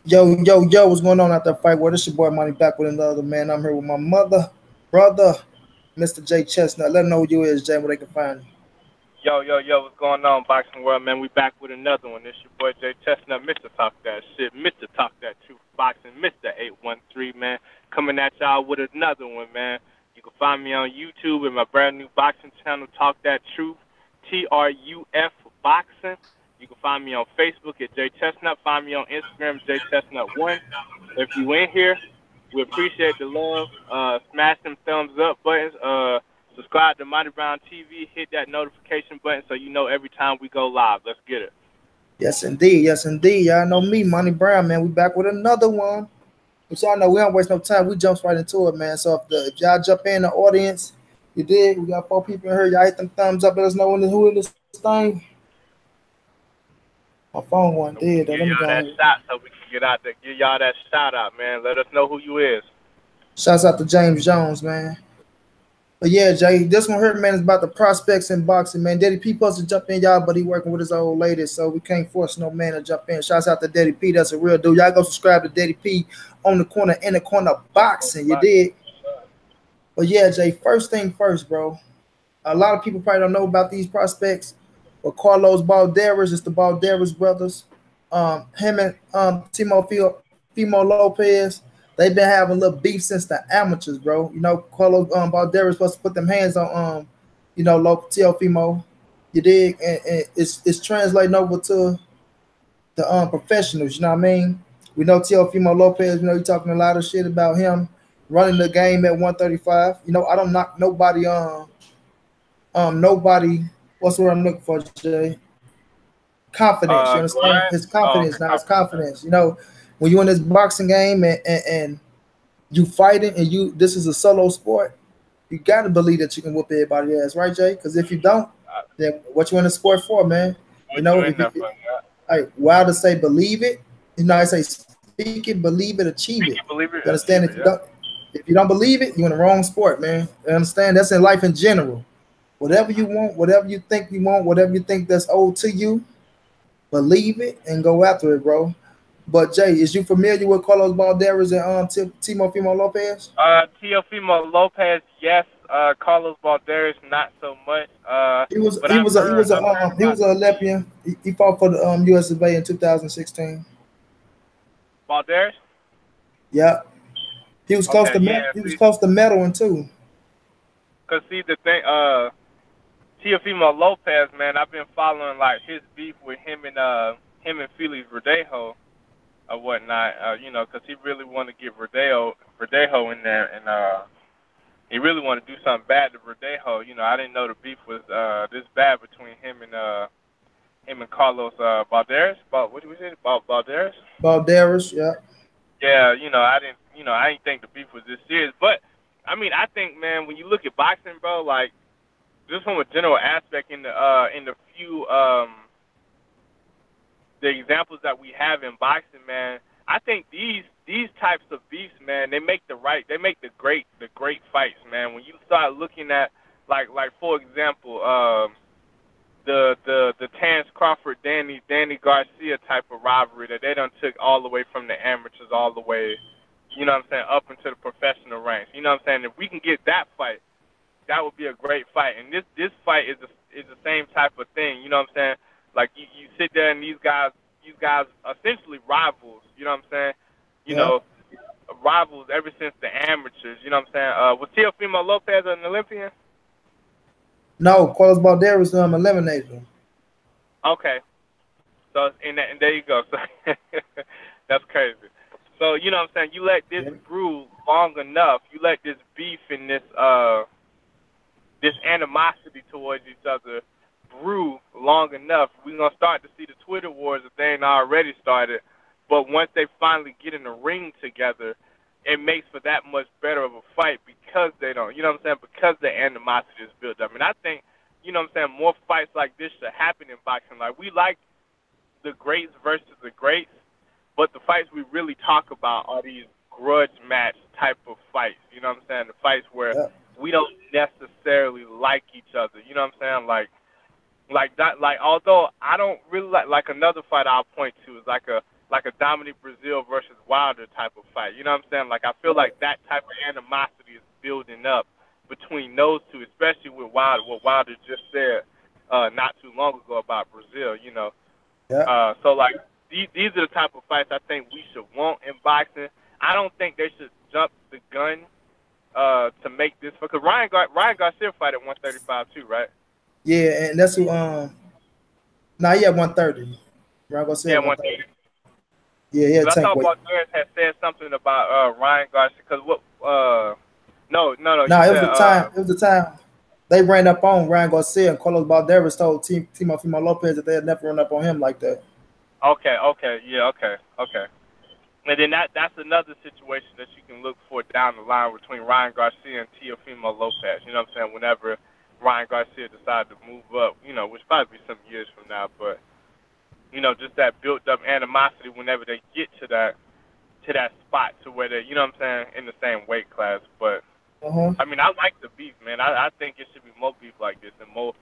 Yo, what's going on out there, fight? Well, this your boy Money back with another man. I'm here with my brother, Mr. J.Chestnut. Let them know who you is, Jay, where they can find you. Yo, what's going on, Boxing World, man? We back with another one. This your boy J.Chestnut, Mr. Talk That Shit, Mr. Talk That Truth Boxing, Mr. 813, man. Coming at y'all with another one, man. You can find me on YouTube and my brand new boxing channel, Talk That Truth, TRUF Boxing. You can find me on Facebook at J.Chestnut. Find me on Instagram, J.Chestnut1. If you in here, we appreciate the love. Smash them thumbs up buttons. Subscribe to Monnie Brown TV. Hit that notification button so you know every time we go live. Let's get it. Yes, indeed. Yes, indeed. Y'all know me, Money Brown, man. We back with another one. But y'all know we don't waste no time. We jump right into it, man. So if y'all jump in the audience, you did. We got 4 people in here. Y'all hit them thumbs up. Let us know who in this thing. My phone one So did. Let me y'all go that ahead. shot so we can get out there. Give y'all that shout out, man. Let us know who you is. Shouts out to James Jones, man. But yeah, Jay, this one here, man, is about the prospects in boxing, man. Daddy P supposed to jump in, y'all, but he working with his old lady, so we can't force no man to jump in. Shouts out to Daddy P, that's a real dude. Y'all go subscribe to Daddy P on the corner, in the corner boxing, you did. But yeah, Jay, first thing first, bro. A lot of people probably don't know about these prospects, but Carlos Balderas, it's the Balderas brothers. Him and Fimo Lopez, they've been having a little beef since the amateurs, bro. You know, Carlos Balderas supposed to put them hands on Teofimo. You dig? And it's translating over to the professionals, you know what I mean? We know Teofimo Lopez, you know, you talking a lot of shit about him running the game at 135. You know, I don't knock nobody, what's what I'm looking for, Jay? Confidence. You understand? Grant? His Oh, confidence, okay, now his confidence. confidence. You know, when you in this boxing game and you fighting and this is a solo sport, you gotta believe that you can whoop everybody's ass, right, Jay? Because if you don't, then what you in the sport for, man? You What know, you in there for? Wild to say believe it. You know, I say speak it, believe it, achieve it. You can You believe it, understand? achieve it, yeah. If you don't believe it, you're in the wrong sport, man. You understand? That's in life in general. Whatever you want, whatever you think you want, whatever you think that's owed to you, believe it and go after it, bro. But Jay, is you familiar with Carlos Balderas and Teofimo Lopez? Teofimo Lopez, yes. Carlos Balderas, not so much. He was But he was a he was a I've heard he about was a Olympian. He fought for the US of A in 2016. Balderas. Yeah, he was close Okay, to yeah. he was close to medaling too. Cause see the thing, Teofimo Lopez, man, I've been following like his beef with him and Felix Verdejo or whatnot. You know, cause he really want to get Verdejo in there, and he really want to do something bad to Verdejo. You know, I didn't know the beef was this bad between him and Carlos Balderas. What was it? Balderas? Balderas, yeah. Yeah, I didn't think the beef was this serious. But I mean, I think, man, when you look at boxing, bro, like just from a general aspect in the few the examples that we have in boxing, man, I think these types of beefs, man, they make the great fights, man. When you start looking at like for example, the Terrence Crawford Danny Garcia type of rivalry that they done took all the way from the amateurs all the way, you know what I'm saying, up into the professional ranks. You know what I'm saying? If we can get that fight, that would be a great fight. And this fight is the same type of thing. You know what I'm saying? Like you sit there and these guys essentially rivals. You know what I'm saying? You Yeah. know, rivals ever since the amateurs. You know what I'm saying? Was Teofimo Lopez an Olympian? No, Carlos Balderas eliminated him. Okay. So and there you go. So that's crazy. So you know what I'm saying? You let this brew long enough. You let this beef and this animosity towards each other brew long enough. We're gonna start to see the Twitter wars if they ain't already started. But once they finally get in the ring together, it makes for that much better of a fight because they don't. You know what I'm saying? Because the animosity is built up. And I think, you know what I'm saying, more fights like this should happen in boxing. Like we like the greats versus the greats, but the fights we really talk about are these grudge match type of fights. You know what I'm saying? The fights where we don't necessarily like each other. You know what I'm saying? Like that. Like although I don't really like another fight I'll point to is like a like a Dominic Brazil versus Wilder type of fight. You know what I'm saying? Like I feel like that type of animosity is building up between those two, especially with Wilder. What Wilder just said not too long ago about Brazil. You know, Yeah. so like these are the type of fights I think we should want in boxing. I don't think they should jump the gun to make this because Ryan Garcia fight at 135 too, right? Yeah, and that's who. Nah, he at 130. Ryan Garcia Yeah, at 130. 130. Yeah, yeah, Because I tank thought weight. Balderas had said something about Ryan Garcia. Because what? No. You Nah, it was said the time. It was the time they ran up on Ryan Garcia and Carlos Balderas told Teofimo Lopez that they had never run up on him like that. okay, yeah, okay. And then that's another situation that you can look for down the line between Ryan Garcia and Teofimo Lopez. You know what I'm saying? Whenever Ryan Garcia decided to move up, you know, which probably be some years from now, but you know, just that built up animosity whenever they get to that spot to where they, you know what I'm saying, in the same weight class. But I mean, I like the beef, man. I think it should be more beef like this and more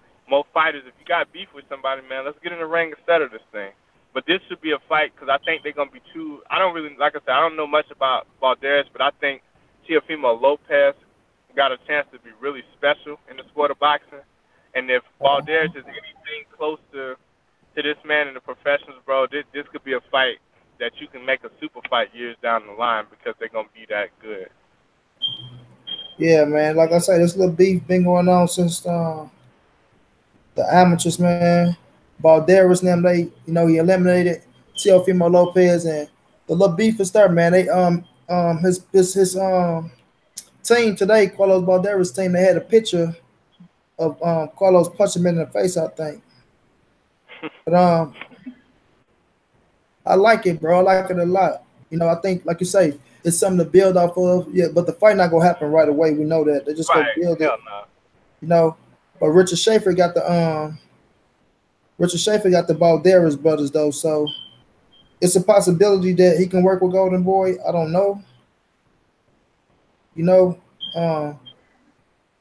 fighters. If you got beef with somebody, man, let's get in the ring and settle this thing. But this should be a fight because I think they're gonna be too. I don't really, like I said, I don't know much about Balderas, but I think Teofimo Lopez got a chance to be really special in the sport of boxing. And if Balderas is anything close to this man in the professionals, bro, this could be a fight that you can make a super fight years down the line because they're gonna be that good. Yeah, man. Like I said, this little beef been going on since the amateurs, man. Balderas and them, they, he eliminated Teofimo Lopez, and the little beef is there, man. They his team today, Carlos Balderas' team, they had a picture of Carlos punching him in the face, I think. But I like it, bro. I like it a lot. I think, like you say, it's something to build off of. Yeah, but the fight not gonna happen right away. We know that. They just gonna build it. No. But Richard Schaefer got the Balderas brothers though, so it's a possibility that he can work with Golden Boy. I don't know.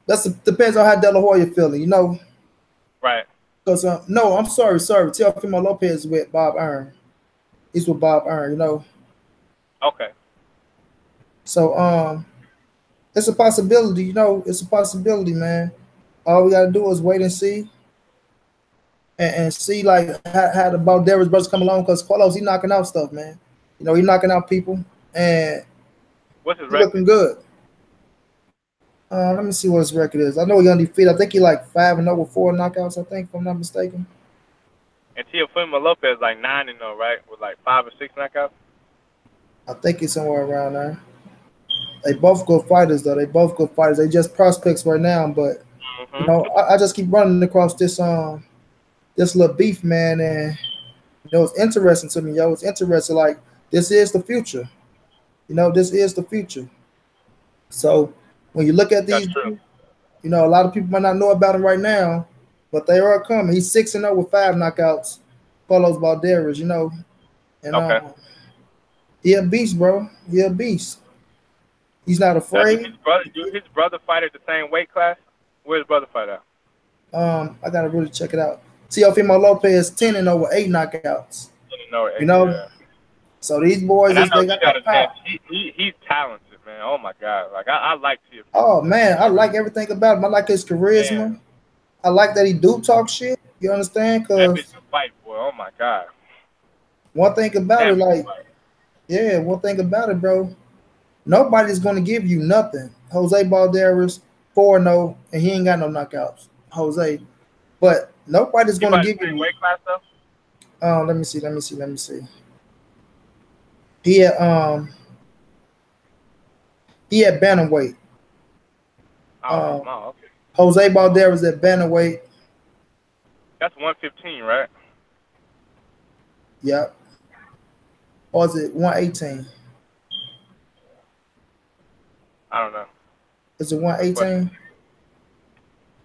That depends on how De La Hoya feeling. Right. Because no, I'm sorry. Teofimo Lopez is with Bob Earn. He's with Bob Earn. Okay. So it's a possibility. It's a possibility, man. All we gotta do is wait and see, and see like how the Balderas brothers come along. Because Carlos, he knocking out stuff, man. He knocking out people, and what's his record? Looking good. Let me see what his record is. I know he's undefeated. I think he like 5-0 with 4 knockouts. I think, if I'm not mistaken. And Teofimo Lopez like 9-0, right? With like 5 or 6 knockouts. I think he's somewhere around there. They both good fighters, though. They both good fighters. They just prospects right now, but I just keep running across this little beef, man, and it's interesting to me, yo. It's interesting. Like, this is the future. This is the future. So when you look at these, a lot of people might not know about him right now, but they are coming. He's 6-0 with 5 knockouts. Carlos Balderas, and he a beast, bro. He a beast. He's not afraid. Do his brother fight at the same weight class? Where's his brother fight at? I gotta really check it out. Teofimo Lopez 10-0 with 8 knockouts. 10-0, Yeah. So these boys, they got a he's talented, man. Oh my God, like I like Teofimo. Oh man, I like everything about him. I like his charisma. Man. I like that he do talk shit. You understand? Cause that bitch a fight, boy. Oh my God. One thing about it, one thing about it, bro. Nobody's gonna give you nothing. Jose Balderas 4-0, and he ain't got no knockouts. Jose, but nobody's gonna give you. Weight class though? Let me see. He had bantamweight. Okay. Jose Balderas at bantamweight. That's 115, right? Yep. Or is it 118? I don't know. Is it 118?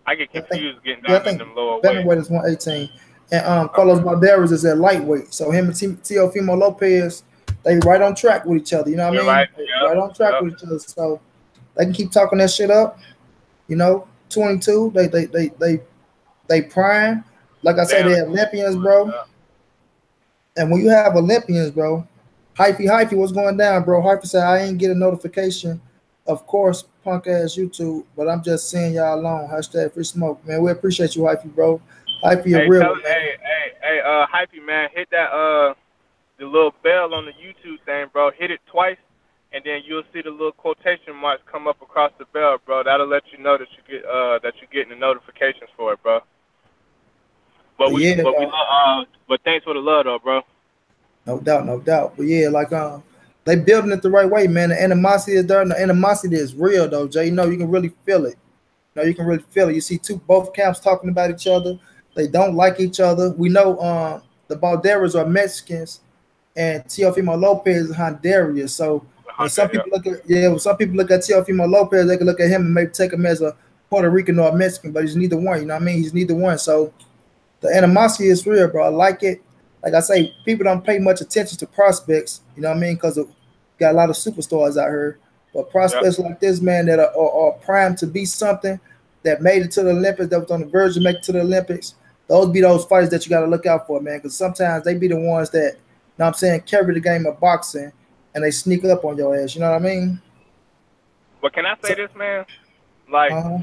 I get confused getting down in them lower weights. Bantamweight is 118. And Carlos Balderas is at lightweight. So him and Teofimo Lopez, they right on track with each other. You know what I mean? Right on track with each other. So they can keep talking that shit up. 22. They prime. Like I said, they're Olympians, bro. And when you have Olympians, bro, hyphy, what's going down, bro? Hyphy said I ain't get a notification. Of course, punk ass YouTube, but I'm just seeing y'all alone. Hashtag free smoke, man. We appreciate you, Hyphy, bro. Hyphy, a Hey, real tell one, man. hey, hypey man, hit that the little bell on the YouTube thing, bro. Hit it twice, and then you'll see the little quotation marks come up across the bell, bro. That'll let you know that you're getting the notifications for it, bro. But yeah, But thanks for the love, though, bro. no doubt, no doubt. But yeah, like they building it the right way, man. The animosity is there, and the animosity is real, though, Jay. You know, you can really feel it. You can really feel it. You see both camps talking about each other. They don't like each other. We know the Balderas are Mexicans, and Teofimo Lopez is Honduran. So when some Yeah. people look at when some people look at Teofimo Lopez, they can look at him and maybe take him as a Puerto Rican or a Mexican, but he's neither one. You know what I mean? He's neither one. So the animosity is real, bro. I like it. Like I say, people don't pay much attention to prospects. You know what I mean? Because got a lot of superstars out here. But Yep. prospects like this, man, that are primed to be something, that made it to the Olympics, that was on the verge of making it to the Olympics, those be those fighters that you got to look out for, man. Because sometimes they be the ones that, you know what I'm saying, carry the game of boxing and they sneak up on your ass. You know what I mean? But can I say So, this, man? Like, uh-huh.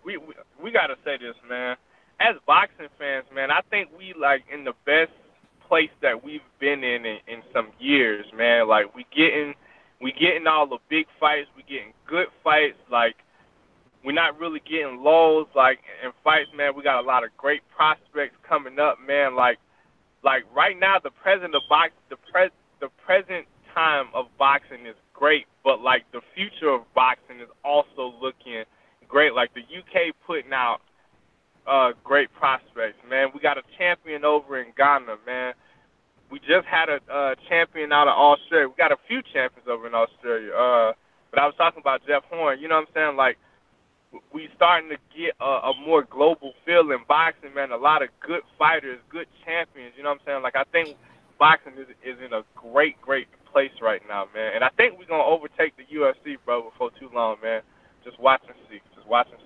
we we gotta say this, man. As boxing fans, man, I think we like in the best place that we've been in some years, man. Like we getting all the big fights, we getting good fights. Like we're not really getting lulls like in fights, man. We got a lot of great prospects coming up, man. Like right now, the present time of boxing is great, but like the future of boxing is also looking great. Like the UK putting out great prospects, man. We got a champion over in Ghana, man. We just had a champion out of Australia. We got a few champions over in Australia. But I was talking about Jeff Horn. You know what I'm saying? Like we starting to get a more global feel in boxing, man. A lot of good fighters, good champions. You know what I'm saying? Like I think boxing is in a great place right now, man. And I think we're gonna overtake the UFC, bro, before too long, man. Just watch and see. Just watch and see.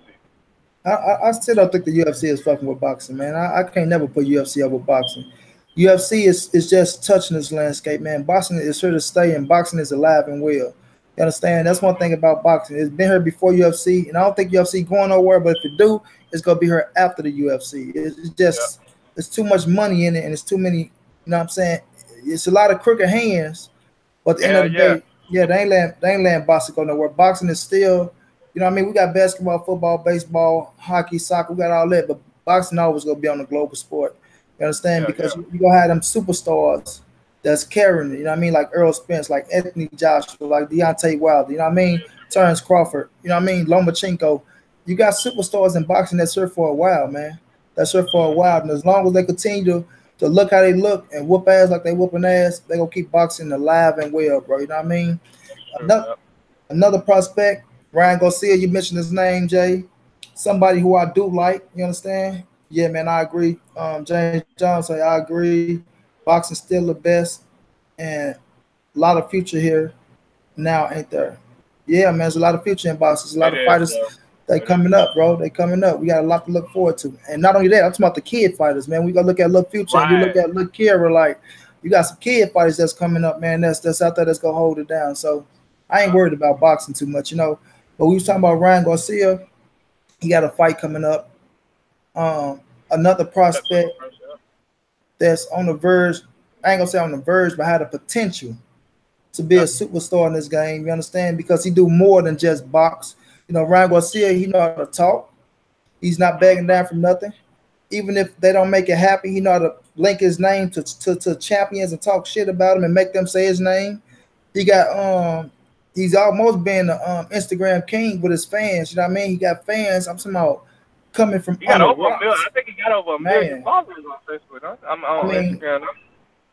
I still don't think the UFC is fucking with boxing, man. I can't never put UFC over boxing. UFC is just touching this landscape, man. Boxing is here to stay, and boxing is alive and well. You understand? That's one thing about boxing. It's been here before UFC, and I don't think UFC going nowhere. But if it do, it's gonna be here after the UFC. It's Yeah. just it's too much money in it, and it's too many. You know what I'm saying? It's a lot of crooked hands. But at the end of Yeah, the yeah. day, yeah, they ain't letting boxing go nowhere. Boxing is still, you know what I mean? We got basketball, football, baseball, hockey, soccer, we got all that, but boxing always gonna be on the global sport. You understand? Yeah, Because yeah. you gonna have them superstars that's carrying it, you know what I mean? Like Earl Spence, like Anthony Joshua, like Deontay Wilder, you know what I mean? Terrence Crawford, you know what I mean? Lomachenko. You got superstars in boxing that's here for a while, man. That's here for a while. And as long as they continue to look how they look and whoop ass like they whooping ass, they gonna keep boxing alive and well, bro. You know what I mean? True. Another Yep. another prospect, Ryan Garcia, you mentioned his name, Jay. Somebody who I do like, you understand? Yeah, man, I agree. James Jones say I agree. Boxing's still the best, and a lot of future here now, ain't there? Yeah, man, there's a lot of future in boxing. There's a lot It of is, fighters bro. they It is. coming up, bro. They coming up. We got a lot to look forward to. And not only that, I'm talking about the kid fighters, man. We gotta look at little future and you look Right. at little Kira, like you got some kid fighters that's coming up, man. That's out there that's gonna hold it down. So I ain't Yeah. worried about boxing too much, you know. But we was talking about Ryan Garcia. He got a fight coming up. Another September prospect 1st. Yeah. that's on the verge. I ain't gonna say on the verge, but had the potential to be a Yeah. superstar in this game. You understand? Because he do more than just box. You know, Ryan Garcia, he know how to talk. He's not begging Mm-hmm. down from nothing. Even if they don't make it happen, he know how to link his name to champions and talk shit about him and make them say his name. He got he's almost been the Instagram king with his fans. You know what I mean? He got fans. I'm talking about coming from He got under over a million. rocks, I think he got over a million man. followers on Facebook. Huh? I'm I on mean, Instagram. Huh?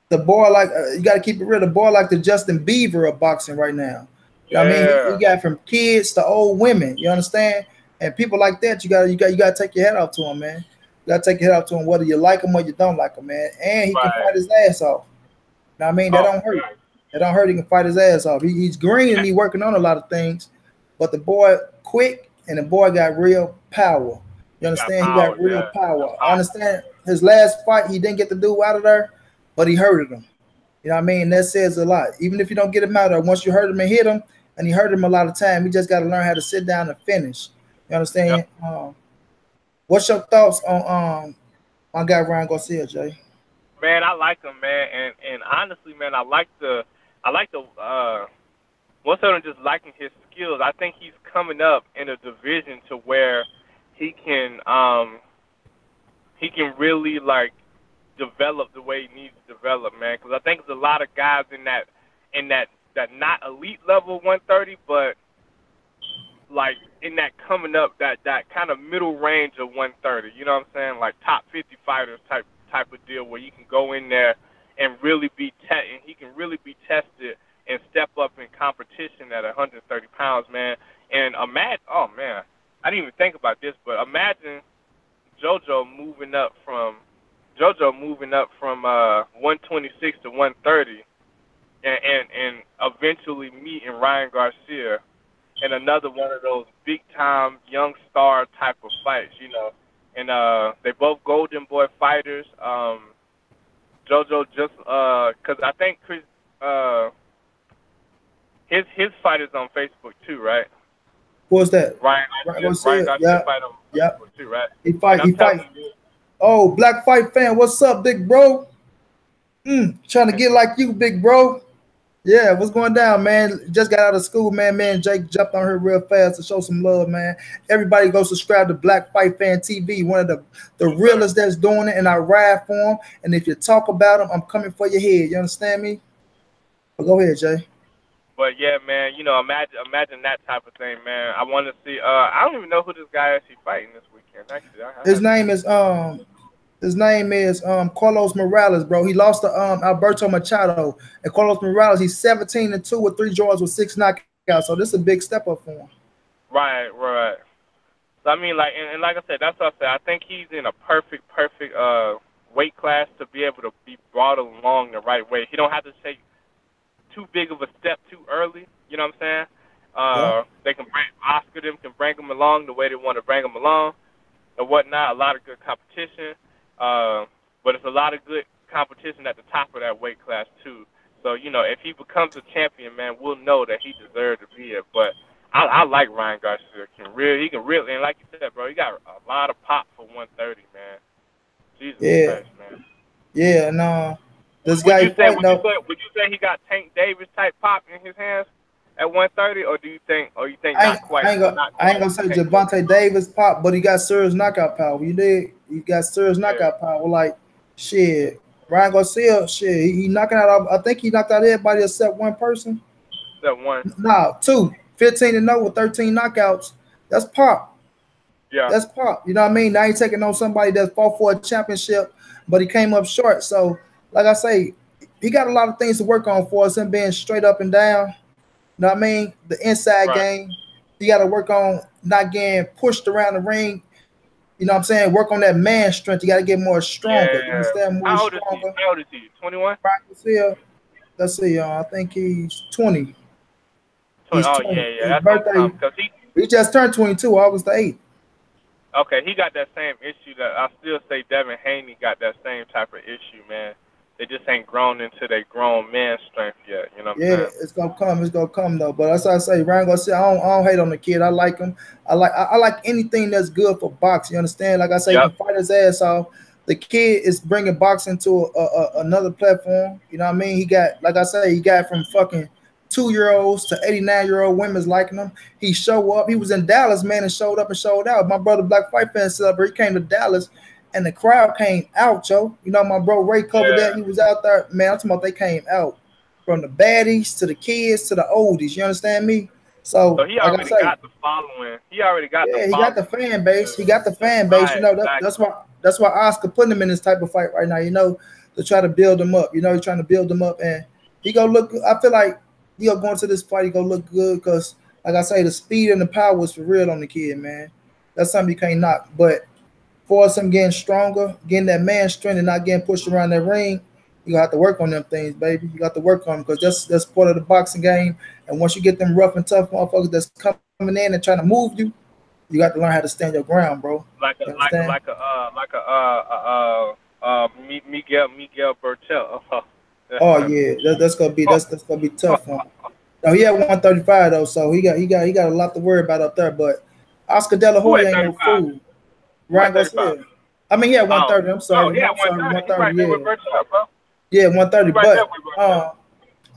the boy like you got to keep it real. The boy like the Justin Bieber of boxing right now. You know what I mean? He Yeah. got from kids to old women. You understand? And people like that, you gotta take your head off to him, man. You gotta take your head off to him, whether you like him or you don't like him, man. And he can fight Right. his ass off. You know what I mean? That Oh, don't hurt. God. That don't hurt. He can fight his ass off. He's green and he working on a lot of things, but the boy quick and the boy got real power. You Got understand? He got power. real Yeah. power. Got I power. understand his last fight he didn't get to do out of there, but he hurted him. You know what I mean? That says a lot. Even if you don't get him out there, once you hurt him and hit him, and he hurt him a lot of time, we just got to learn how to sit down and finish. You Yep. understand? What's your thoughts on my guy Ryan Garcia, Jay? Man, I like him, man, and honestly, man, I like the more so than just liking his skills. I think he's coming up in a division to where he can really like develop the way he needs to develop, man. Because I think there's a lot of guys in that not elite level 130, but like in that coming up that kind of middle range of 130. You know what I'm saying? Like top 50 fighters type of deal where you can go in there and really be and he can really be tested and step up in competition at 130 pounds, man. And imagine, oh man, I didn't even think about this, but imagine JoJo moving up from 126 to 130, and eventually meeting Ryan Garcia in another one of those big time young star type of fights, you know. And they both Golden Boy fighters. JoJo just because I think Chris his fight is on Facebook too, right? What's that? Ryan Garcia yeah, fight on yeah. Facebook too, right? He fight. Oh, Black Fight fan, what's up, big bro? Trying to get like you, big bro. Yeah, what's going down, man? Just got out of school, man. Man, Jake jumped on here real fast to show some love, man. Everybody go subscribe to Black Fight Fan TV, one of the realest that's doing it, and I ride for him. And if you talk about him, I'm coming for your head. You understand me? But go ahead, Jay. But yeah, man, you know, imagine that type of thing, man. I want to see. I don't even know who this guy is fighting this weekend. Actually, his name is Carlos Morales, bro. He lost to Alberto Machado, and Carlos Morales, he's 17-2 with 3 draws with 6 knockouts. So this is a big step up for him. Right. So I mean, like, and like I said, that's what I said. I think he's in a perfect weight class to be able to be brought along the right way. He don't have to take too big of a step too early. You know what I'm saying? They can bring him along the way they want to bring him along and whatnot. A lot of good competition. But it's a lot of good competition at the top of that weight class too. So, you know, if he becomes a champion, man, we'll know that he deserves to be it. But I like Ryan Garcia. He can really, and like you said, bro, he got a lot of pop for 130, man. Jesus Christ, man. Yeah, no. This would guy you say he got Tank Davis type pop in his hands at 130, or you think not quite? I ain't gonna say Gervonta Davis pop, but he got serious knockout power. You did. He got serious knockout power. Like shit, Ryan Garcia, shit, he knocking out. I think he knocked out everybody except one person. Except one. Nah, 2. 15-0 with 13 knockouts. That's pop. Yeah, that's pop. You know what I mean? Now he's taking on somebody that fought for a championship, but he came up short. So, like I say, he got a lot of things to work on for us, and being straight up and down. You know what I mean? The inside game. You got to work on not getting pushed around the ring. You know what I'm saying? Work on that man strength. You got to get more stronger. Yeah. You understand? More How old is he? 21? Let's see. I think he's 20. He's 20. Yeah. That's birthday. He just turned 22, August the 8th. Okay, he got that same issue that I still say Devin Haney got that same type of issue, man. They just ain't grown into their grown man strength yet. You know what I'm saying? It's gonna come. It's gonna come though. But that's what I say. Ryan Garcia, I don't hate on the kid. I like him. I like anything that's good for boxing. You understand? Like I say, he can fight his ass off. The kid is bringing boxing to another platform. You know what I mean? He got, like I say, he got from fucking 2-year-olds to 89-year-old women's liking him. He show up. He was in Dallas, man, and showed up and showed out. My brother Black Fight Fan celebrity, he came to Dallas, and the crowd came out, Joe. You know, my bro Ray covered that. He was out there, man. I'm talking about they came out from the baddies to the kids to the oldies. You understand me? So he already got the following. He already got the following. He got the fan base. He got the fan base. Right, you know, that's why Oscar putting him in this type of fight right now. You know, to try to build him up. You know, he's trying to build him up, and he gonna look good. I feel like he gonna go into this fight. He gonna look good because, like I say, the speed and the power is for real on the kid, man. That's something you can't knock. But for us, him getting stronger, getting that man strength, and not getting pushed around that ring, you have to work on them things, baby. You got to work on them because that's part of the boxing game. And once you get them rough and tough motherfuckers that's coming in and trying to move you, you got to learn how to stand your ground, bro. Miguel Burchell. Oh yeah, that's gonna be that's gonna be tough on him. No, he had 135 though, so he got a lot to worry about up there. But Oscar De La Who Hoya at ain't no 35? fool. Who Ryan at 35? Garcia. I mean, he had Oh, 130. I'm sorry, yeah, I'm sorry, 130. He right 130. there with Yeah, Burchell, bro. yeah, He 130. right there But with Burchell.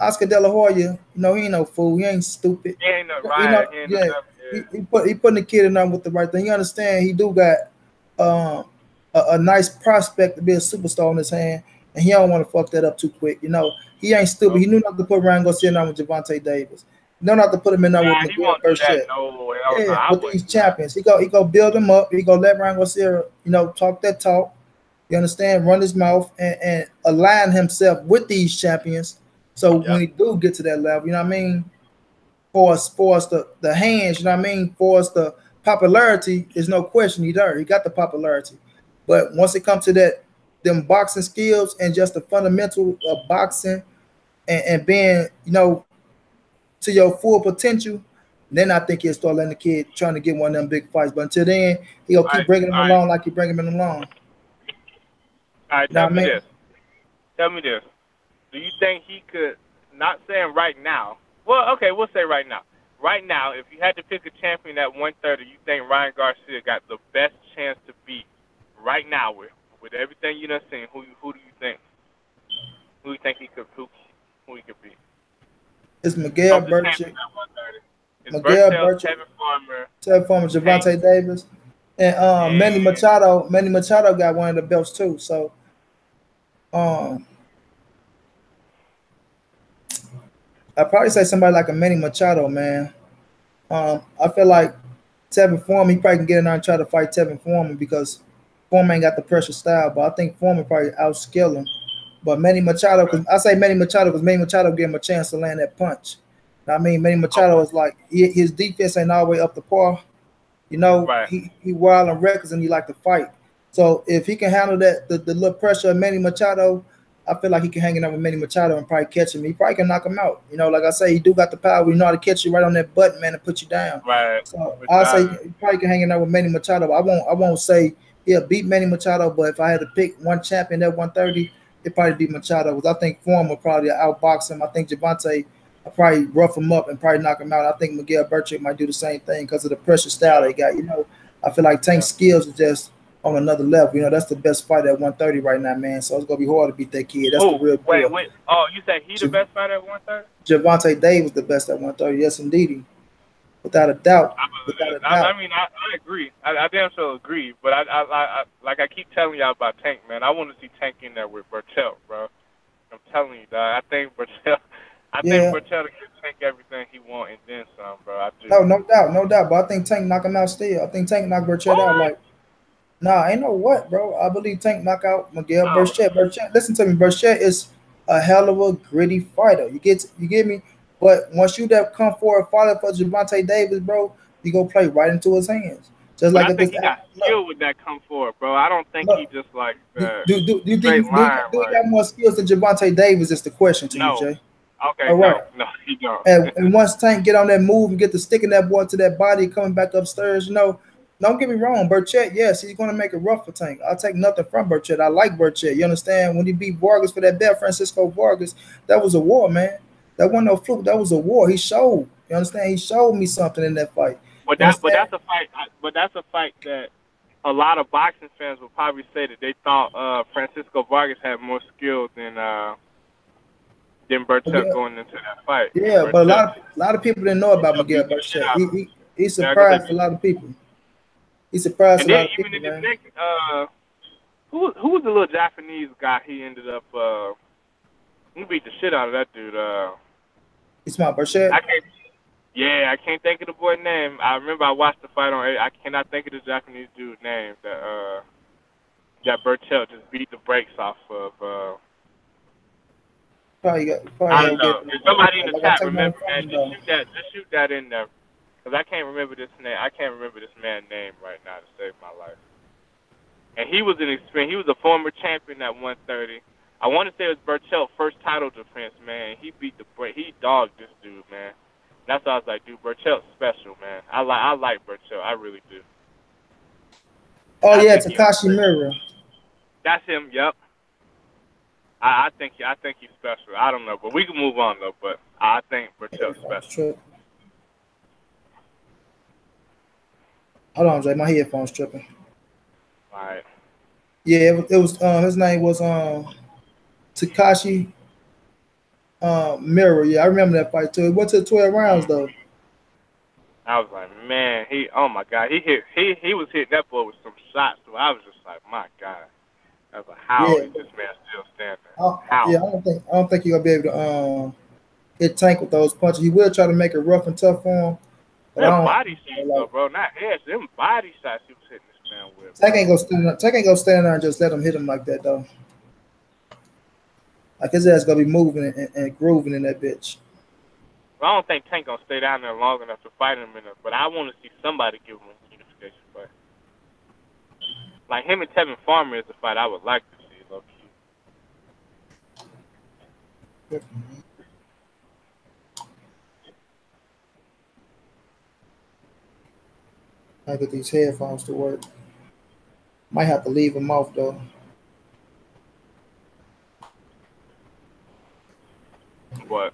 Oscar De La Hoya, you know, he ain't no fool. He ain't stupid. He ain't no You know, riot. He ain't no yeah, nothing. he putting the kid in there with the right thing. He understand he do got um a nice prospect to be a superstar in his hand, and he don't want to fuck that up too quick. You know, he ain't stupid. He knew not to put Ryan Garcia in there with Javante Davis. He knew not to put him in there with Nah, he Miguel won't do that. Burchett. No way. No, Yeah, I with wouldn't these do that. champions, he go build them up. He go let Ryan Garcia, you know, talk that talk. You understand? Run his mouth and align himself with these champions. So when Yep. he do get to that level, you know what I mean? For us the hands, you know what I mean? For us the popularity, there's no question he there. He got the popularity. But once it comes to that, them boxing skills and just the fundamental of boxing and being, you know, to your full potential, then I think he'll start letting the kid trying to get one of them big fights. But until then, he'll All keep right. bringing him All right. along like he bringing him along. All right. You know Tell what I me mean? this. Tell me this. Do you think he could? Not saying right now. Well, okay, we'll say right now. Right now, if you had to pick a champion at 130, you think Ryan Garcia got the best chance to beat right now with everything you done seen? Who do you think? Who do you think he could who he could beat? It's Miguel Of the champions Burchett, at 130. It's Miguel Burchell, Burchett, Tevin Farmer, Ted Farmer, Tank, Javante Davis, and Manny and Machado. Manny Machado got one of the belts too. So um, I'd probably say somebody like a Manny Machado, man. I feel like Tevin Foreman, he probably can get in there and try to fight Tevin Foreman because Foreman ain't got the pressure style, but I think Foreman probably outskill him. But Manny Machado, because I say Manny Machado because Manny Machado gave him a chance to land that punch. I mean, Manny Machado okay, is like his defense ain't all the way up to par. You know, right. he wild on records and he like to fight. So if he can handle that the little pressure of Manny Machado, I feel like he can hang it up with Manny Machado and probably catch him. He probably can knock him out. You know, like I say, he do got the power. He know how to catch you right on that button, man, and put you down. Right. So With I'll say that, he probably can hang it up with Manny Machado. I won't say he'll beat Manny Machado, but if I had to pick one champion at 130, it'd probably be Machado. Because I think Form will probably outbox him. I think Javante will probably rough him up and probably knock him out. I think Miguel Burchett might do the same thing because of the pressure style yeah, they got. You know, I feel like Tank's yeah. skills is just on another level. You know, that's the best fight at 130 right now, man. So it's gonna be hard to beat that kid. That's the Oh, real wait, deal. wait. Oh, you said he the best fighter at 130? Javante Davis the best at 130. Yes, indeed, without a doubt. I believe Without it. a doubt. I mean, I agree. I damn sure agree. But I like I keep telling y'all about Tank, man. I want to see Tank in there with Burchell, bro. I'm telling you, dog. I think Yeah. Burchell to give Tank everything he want and then some, bro. I do. No, no doubt, no doubt. But I think Tank knock him out still. I think Tank knock Burchett out. What? Like, nah, ain't no what, bro. I believe Tank knock out Miguel Oh, Burchett. Burchett, listen to me. Burchett is a hell of a gritty fighter. You get me? But once you that come forward fighter for Javante Davis, bro, you go play right into his hands. Just but like I if think this he got look, skill with that come forward, bro. I don't think he look. just like Do you think straight line. do he Like, got more skills than Javante Davis? Is the question to you, no. Jay? Okay, All right. no, he don't. And once Tank get on that move and get the sticking that boy to that body coming back upstairs, you know, don't get me wrong, Burchett, yes, he's going to make it rough for Tank. I'll take nothing from Burchett. I like Burchett. You understand? When he beat Vargas for that belt, Francisco Vargas, that was a war, man. That wasn't no fluke. That was a war. He showed. You understand? He showed me something in that fight. You But understand? that's a fight. But that's a fight that a lot of boxing fans will probably say that they thought Francisco Vargas had more skill than Berchelt Miguel, going into that fight. yeah, but Berchelt, a lot of people didn't know about Berchelt Miguel beat the shit Burchett. out of him. He Yeah, I gonna say surprised a lot of people. He surprised and a then lot of even people, in the man. next, who was the little Japanese guy? He ended up he beat the shit out of that dude. He's my Burchett. I can't. Yeah, I can't think of the boy's name. I remember I watched the fight on. I cannot think of the Japanese dude's name that Berchelt just beat the brakes off of. Probably I don't have know. get If somebody in the like I chat take nothing remember, from man, him though. just shoot that in there, cause I can't remember this name. I can't remember this man's name right now to save my life. And he was an experience. He was a former champion at 130. I want to say it was Berchelt's first title defense, man. He beat the break. He dogged this dude, man. That's why I was like, dude, Berchelt's special, man. I like Berchelt. I really do. Oh I yeah, think he's Takashi great. Mira. That's him. Yep. I think he's special. I don't know, but we can move on though. But I think Bertel's special. Trip. Hold on, Jay. My headphones tripping. All right. Yeah, it was his name was Takashi Mirror. Yeah, I remember that fight too. It went to 12 rounds though. I was like, man, oh my God, he was hitting that boy with some shots. So I was just like, my God. I was like, how is this man still standing? How? Yeah, I don't think he's gonna be able to hit Tank with those punches. He will try to make it rough and tough for him. But them body shots though, bro, not heads. Them body shots he was hitting this man with. Tank ain't gonna stand there and just let him hit him like that though. Like his ass gonna be moving and grooving in that bitch. Well, I don't think Tank gonna stay down there long enough to fight him enough, but I want to see somebody give him a unification fight. Like him and Tevin Farmer is a fight I would like to see, low key. I get these headphones to work. Might have to leave them off though. What?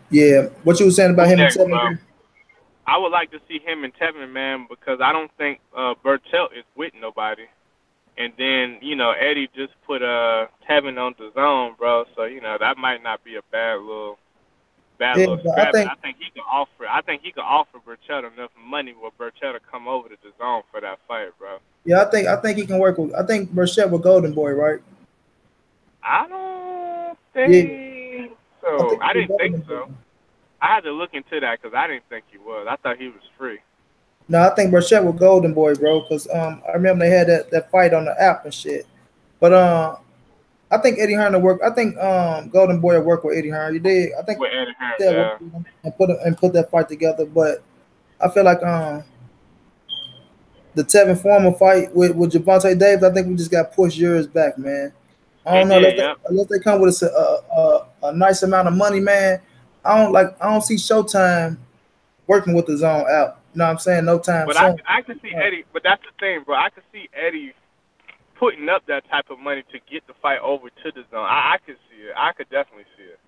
Yeah, what you were saying about him and Tevin? I would like to see him and Tevin, man, because I don't think Bertel is with nobody. And then, you know, Eddie just put Tevin on the zone, bro. So, you know, that might not be a bad little scrap. I think he can offer Bertel enough money with Bertel to come over to the zone for that fight, bro. Yeah, I think he can work with. I think Bertel with Golden Boy, right? I don't think so. I didn't think so. I had to look into that because I didn't think he was. I thought he was free. No, I think Bertel with Golden Boy, bro. Because I remember they had that fight on the app and shit. But I think Eddie Hearn will work. I think Golden Boy will work with Eddie Hearn. You did. I think with Eddie Hearn, and put that fight together. But I feel like the Tevin Farmer fight with Gervonta Davis, I think we just got pushed years back, man. I don't know unless they come with a nice amount of money, man. I don't see Showtime working with the zone out. You know what I'm saying? No time. But I can see Eddie. But that's the thing, bro. I can see Eddie putting up that type of money to get the fight over to the zone. I could see it. I could definitely see it.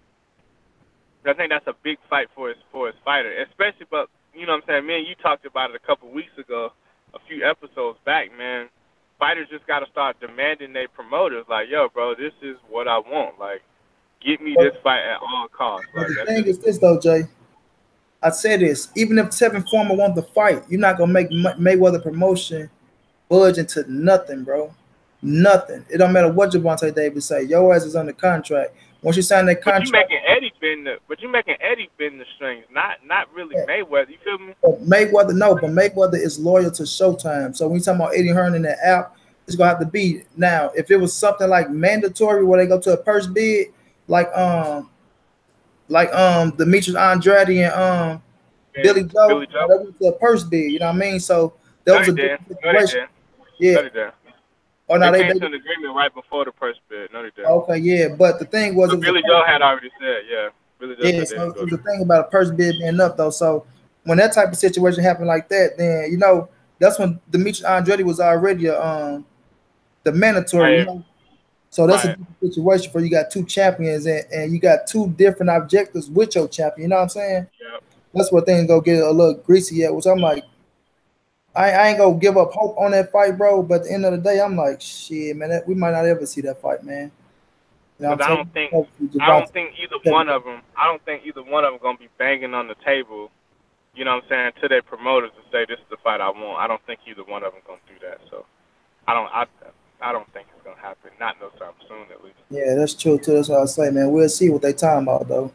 But I think that's a big fight for his fighter, especially. But you know what I'm saying? Me and you talked about it a couple weeks ago, a few episodes back, man. Fighters just got to start demanding their promoters, like, yo, bro, this is what I want. Like, get me this fight at all costs. Like, the thing is this, though, Jay. I said this. Even if Tevin Farmer wants the fight, you're not going to make Mayweather promotion budge into nothing, bro. Nothing. It don't matter what Gervonta Davis say. Your ass is under contract. Once you sign that contract, but you making Eddie bend the strings, not really Mayweather. You feel me? Mayweather, no, but Mayweather is loyal to Showtime. So when you talking about Eddie Hearn in that app, it's gonna have to be now. If it was something like mandatory where they go to a purse bid, like Demetrius Andrade and Billy Joe, they went to a purse bid. You know what I mean? So that was a different situation. Yeah. Or no, they came to an agreement right before the purse bid. No, they didn't. Okay, yeah, but the thing was, Billy Joe had already said, yeah. Billy Joe said so the thing about a purse bid being up though. So when that type of situation happened like that, then you know that's when Demetrius Andrade was already the mandatory. You know? So that's a different situation for you got two champions and you got two different objectives with your champion. You know what I'm saying? Yep. That's where things go get a little greasy at. Which I'm like, I ain't gonna give up hope on that fight, bro. But at the end of the day, I'm like, shit, man, we might not ever see that fight, man. You know, I don't think either one of them gonna be banging on the table. You know what I'm saying, to their promoters to say this is the fight I want. I don't think either one of them gonna do that. So I don't think it's gonna happen. Not no time soon, at least. Yeah, that's true too. That's what I say, man. We'll see what they talking about though.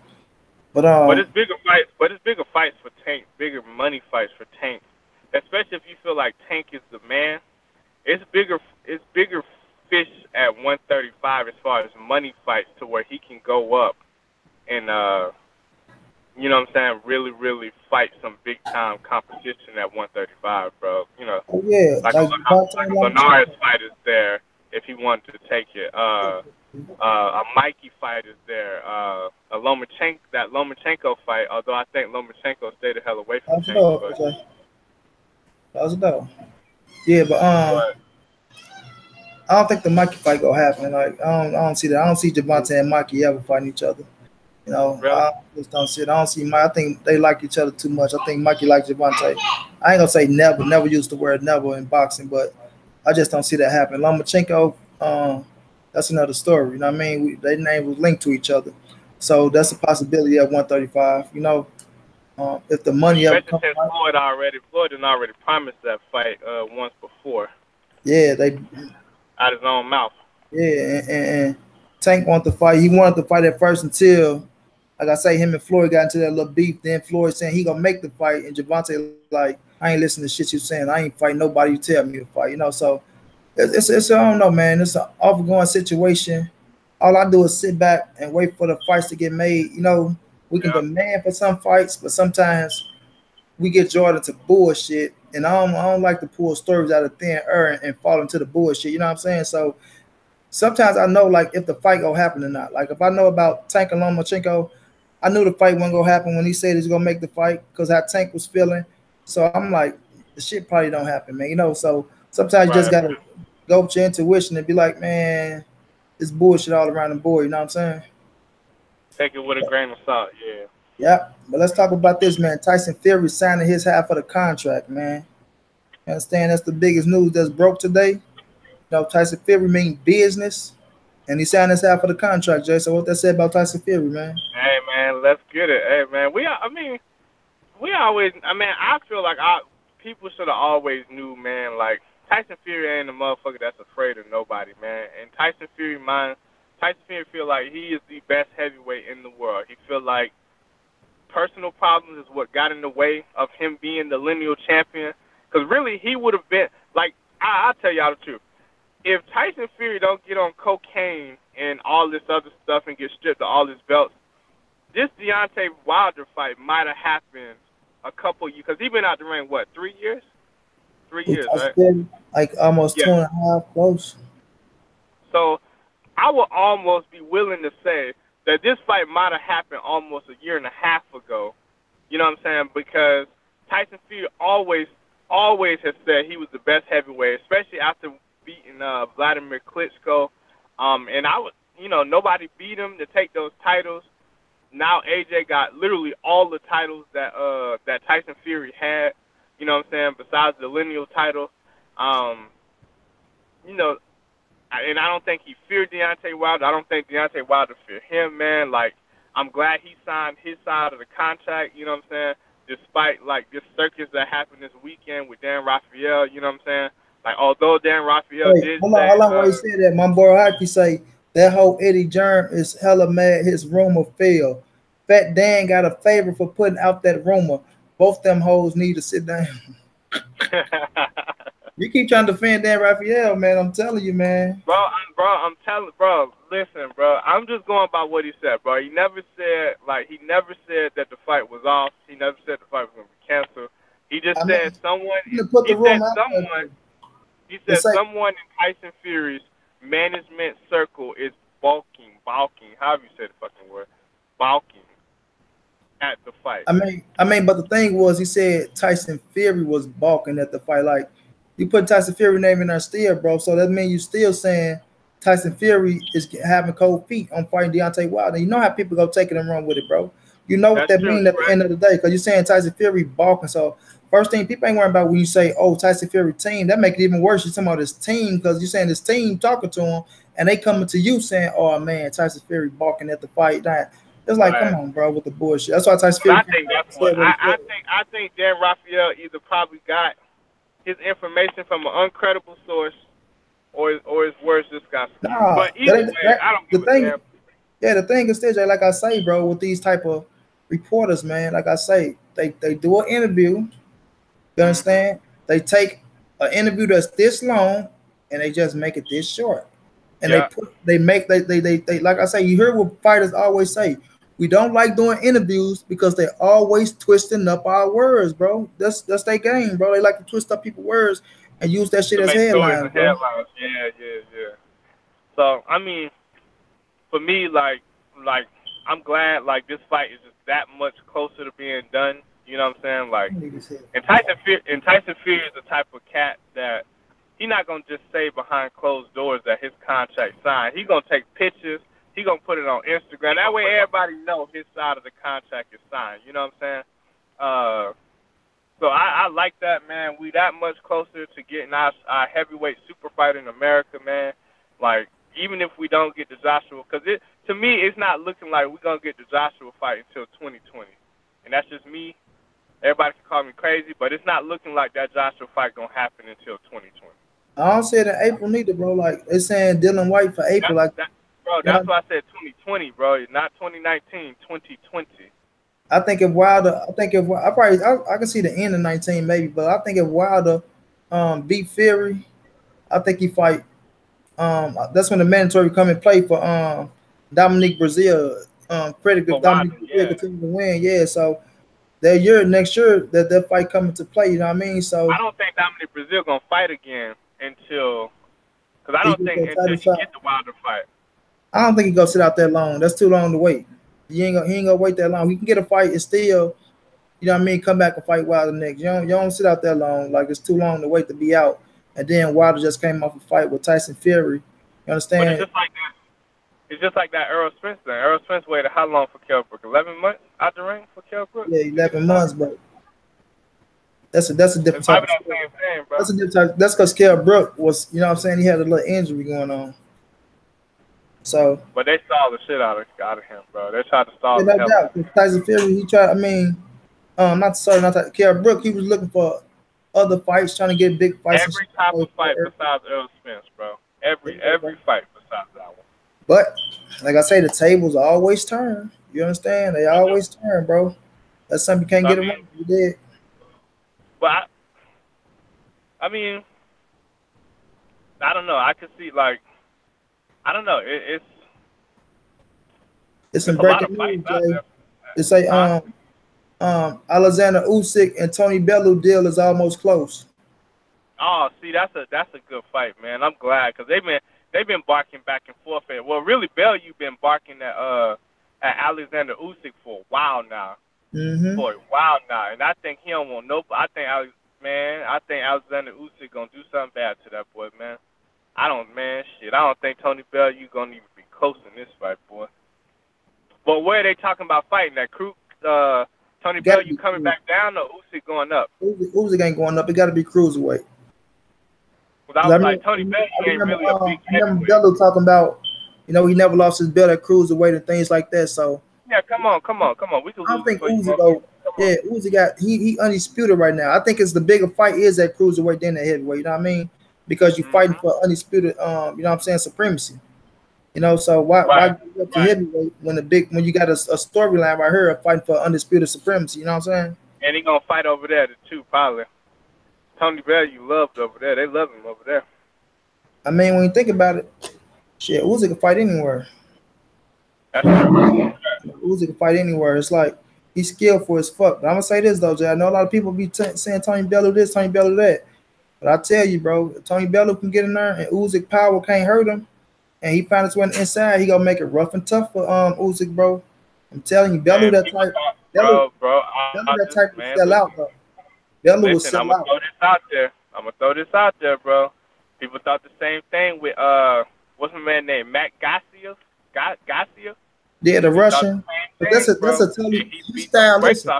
But it's bigger fights. But it's bigger fights for Tank. Bigger money fights for Tank. Especially if you feel like Tank is the man. It's bigger fish at 135 as far as money fights to where he can go up and you know what I'm saying, really, really fight some big time competition at 135, bro. You know, like a Linares fight is there if he wanted to take it. A Mikey fight is there. A Lomachenko fight, although I think Lomachenko stayed the hell away from Tank. That was dope. Yeah, but I don't think the Mikey fight gonna happen. Like I don't see that. I don't see Javante and Mikey ever fighting each other. You know, Really? I just don't see it. I don't see Mike. I think they like each other too much. I think Mikey likes Javante. I ain't gonna say never. Never used the word never in boxing, but I just don't see that happen. Lomachenko, that's another story. You know what I mean? Their name was linked to each other, so that's a possibility at 135. You know, if the money ever Especially comes since out, Floyd had already promised that fight once before yeah, they out his own mouth. Yeah, and Tank wanted to fight. He wanted to fight at first until, like I say, him and Floyd got into that little beef. Then Floyd saying he gonna make the fight, and Javante like, I ain't listening to shit you saying. I ain't fighting nobody. You tell me to fight. You know, so it's I don't know, man. It's an ongoing situation. All I do is sit back and wait for the fights to get made. You know, we can Yeah. demand for some fights, but sometimes we get drawn into bullshit. And I don't like to pull stories out of thin air and fall into the bullshit. You know what I'm saying? So sometimes I know like if the fight gonna happen or not. Like if I know about Tank and Lomachenko, I knew the fight wasn't gonna happen when he said he's gonna make the fight because how Tank was feeling. So I'm like, the shit probably don't happen, man. You know, so sometimes you just Right. gotta go with your intuition and be like, man, it's bullshit all around the board. You know what I'm saying? Take it with a grain of salt. Yeah. Yeah. But let's talk about this, man. Tyson Fury signing his half of the contract, man. You understand? That's the biggest news that's broke today. You know, Tyson Fury mean business. And he signed his half of the contract, Jay. So what that said about Tyson Fury, man? Hey man, let's get it. Hey man, we always. I mean, I feel like people should have always knew, man. Like Tyson Fury ain't a motherfucker that's afraid of nobody, man. And Tyson Fury feel like he is the best heavyweight in the world. He feel like personal problems is what got in the way of him being the lineal champion. Because really, he would have been like I'll tell y'all the truth. If Tyson Fury don't get on cocaine and all this other stuff and get stripped of all his belts, this Deontay Wilder fight might have happened a couple years, because he been out the ring, what, 3 years? 3 years, Tyson right? Fury, like almost Yeah. 2.5 close. So I would almost be willing to say that this fight might have happened almost a year and a half ago. You know what I'm saying? Because Tyson Fury always has said he was the best heavyweight, especially after beating Vladimir Klitschko. And nobody beat him to take those titles. Now AJ got literally all the titles that Tyson Fury had. You know what I'm saying? Besides the lineal title, you know, and I don't think he feared Deontay Wilder. I don't think Deontay Wilder feared him, man. Like, I'm glad he signed his side of the contract. You know what I'm saying? Despite like this circus that happened this weekend with Dan Raphael. You know what I'm saying? Like, although Dan Raphael Wait, did hold on, say, hold on. Why you say that? My boy Hockey say that whole Eddie Germ is hella mad. His rumor failed. Fat Dan got a favor for putting out that rumor. Both them hoes need to sit down. You keep trying to defend Dan Raphael, man. I'm telling you, man. I'm telling, bro. Listen, bro. I'm just going by what he said, bro. He never said that the fight was off. He never said the fight was gonna be canceled. He just I said mean, someone. you put the He said rumor out someone. there. He said It's like, someone in Tyson Fury's management circle is balking, however you say the fucking word, balking at the fight. but the thing was, he said Tyson Fury was balking at the fight. Like, you put Tyson Fury name in there still, bro. So that means you still saying Tyson Fury is having cold feet on fighting Deontay Wilder. You know how people go take it and run with it, bro. You know what That's that true. means You at the right. end of the day, because you're saying Tyson Fury balking. So first thing, people ain't worrying about when you say, "Oh, Tyson Fury team." That make it even worse. You're talking about this team because you're saying this team talking to him, and they coming to you saying, "Oh man, Tyson Fury balking at the fight." That it's like, come Right. on, bro, with the bullshit. That's why Tyson But Fury I think that's what said what he said. I think Dan Raphael either probably got his information from an uncredible source or his words just got skewed. Nah, But either way, I don't the give a thing. damn. Yeah, the thing is, TJ, like I say, bro, with these type of reporters, man, like I say, they do an interview. You Mhm. understand? They take an interview that's this long and they just make it this short. And Yeah. they like I say, you hear what fighters always say. We don't like doing interviews because they're always twisting up our words, bro. That's their game, bro. They like to twist up people's words and use that shit To as make stories headlines, and bro. headlines. Yeah. So I mean, for me, like I'm glad like this fight is just that much closer to being done. You know what I'm saying? Like, and Tyson Fury is the type of cat that He not gonna just say behind closed doors that his contract signed. He gonna take pictures. He gonna put it on Instagram. That way everybody know his side of the contract is signed. You know what I'm saying? So I like that, man. We that much closer to getting our heavyweight super fight in America, man. Like, even if we don't get the Joshua, because to me, it's not looking like we're going to get the Joshua fight until 2020. And that's just me. Everybody can call me crazy, but it's not looking like that Joshua fight going to happen until 2020. I don't say it in April neither, bro. Like, it's saying Dylan White for April. Bro, that's why I said 2020, bro. Not 2019, 2020. I think if Wilder, I can see the end of 19 maybe, but I think if Wilder beat Fury, I think he fight. That's when the mandatory come and play for Dominique Brazil. Credit if Dominique Brazil continue to win, yeah. So next year that fight coming to play. You know what I mean? So I don't think Dominique Brazil gonna fight again until because I don't think until he get the Wilder fight. I don't think he gonna sit out that long. That's too long to wait. He ain't gonna wait that long. He can get a fight and still, you know what I mean, come back and fight Wilder next. You don't sit out that long. Like, it's too long to wait to be out. And then Wilder just came off a fight with Tyson Fury. You understand? But it's just like that. It's just like that Errol Spence thing. Errol Spence waited how long for Kell Brook? 11 months out the ring for Kell Brook? Yeah, 11 months, but that's a different type of thing, bro. That's a different type. That's because Kell Brook was, you know what I'm saying, he had a little injury going on. So, but they stalled the shit out of him, bro. They tried to stall no doubt. Tyson Fury, he tried. I mean, not Kell Brook. He was looking for other fights, trying to get big fights. Every type of fight besides Errol Spence, bro. Every fight besides that one. But like I say, the tables always turn. You understand? They always turn, bro. That's something you can't get around. You did. But I mean, I don't know. I could see like. I don't know. It's some breaking news, Jay. It's like Alexander Usyk and Tony Bellew deal is almost close. Oh, see, that's a good fight, man. I'm glad because they've been barking back and forth. Well, really, Bellew been barking at Alexander Usyk for a while now. Mm-hmm. For a while now, and I think he don't want no. I think Alexander Usyk gonna do something bad to that boy, man. I don't think Tony Bellew gonna even be close in this fight, boy. But where are they talking about fighting? That Tony Bellew coming back down or Usyk going up? Usyk ain't going up. It got to be cruiserweight. Well, I was like, Tony Bellew ain't really a big heavyweight. I remember Bellew talking about, you know, he never lost his belt at cruiserweight and things like that. So yeah, come on. We can. I don't think Usyk go. Yeah, Usyk he undisputed right now. I think it's the bigger fight is at cruiserweight than at heavyweight. You know what I mean? Because you're fighting for undisputed, you know what I'm saying, supremacy. You know, so why go up to heavyweight when you got a storyline right here of fighting for undisputed supremacy? You know what I'm saying? And he gonna fight over there too, probably. Tony Bellew loved over there. They love him over there. I mean, when you think about it, shit, Usyk can fight anywhere. That's true. Usyk can fight anywhere. It's like he's skillful as fuck. But I'm gonna say this though, Jay. I know a lot of people be saying Tony Bellew this, Tony Bellew that. But I tell you, bro, Tony Bellew can get in there, and Usyk power can't hurt him. And he found his way inside. He gonna make it rough and tough for Usyk, bro. I'm telling you, Bellew that type. Bellew that type to sell out, bro. Bellew will sell out. I'm gonna throw this out there, bro. People thought the same thing with what's my man name? Matt Garcia. Yeah, the Russian. But that's a totally style. Listen,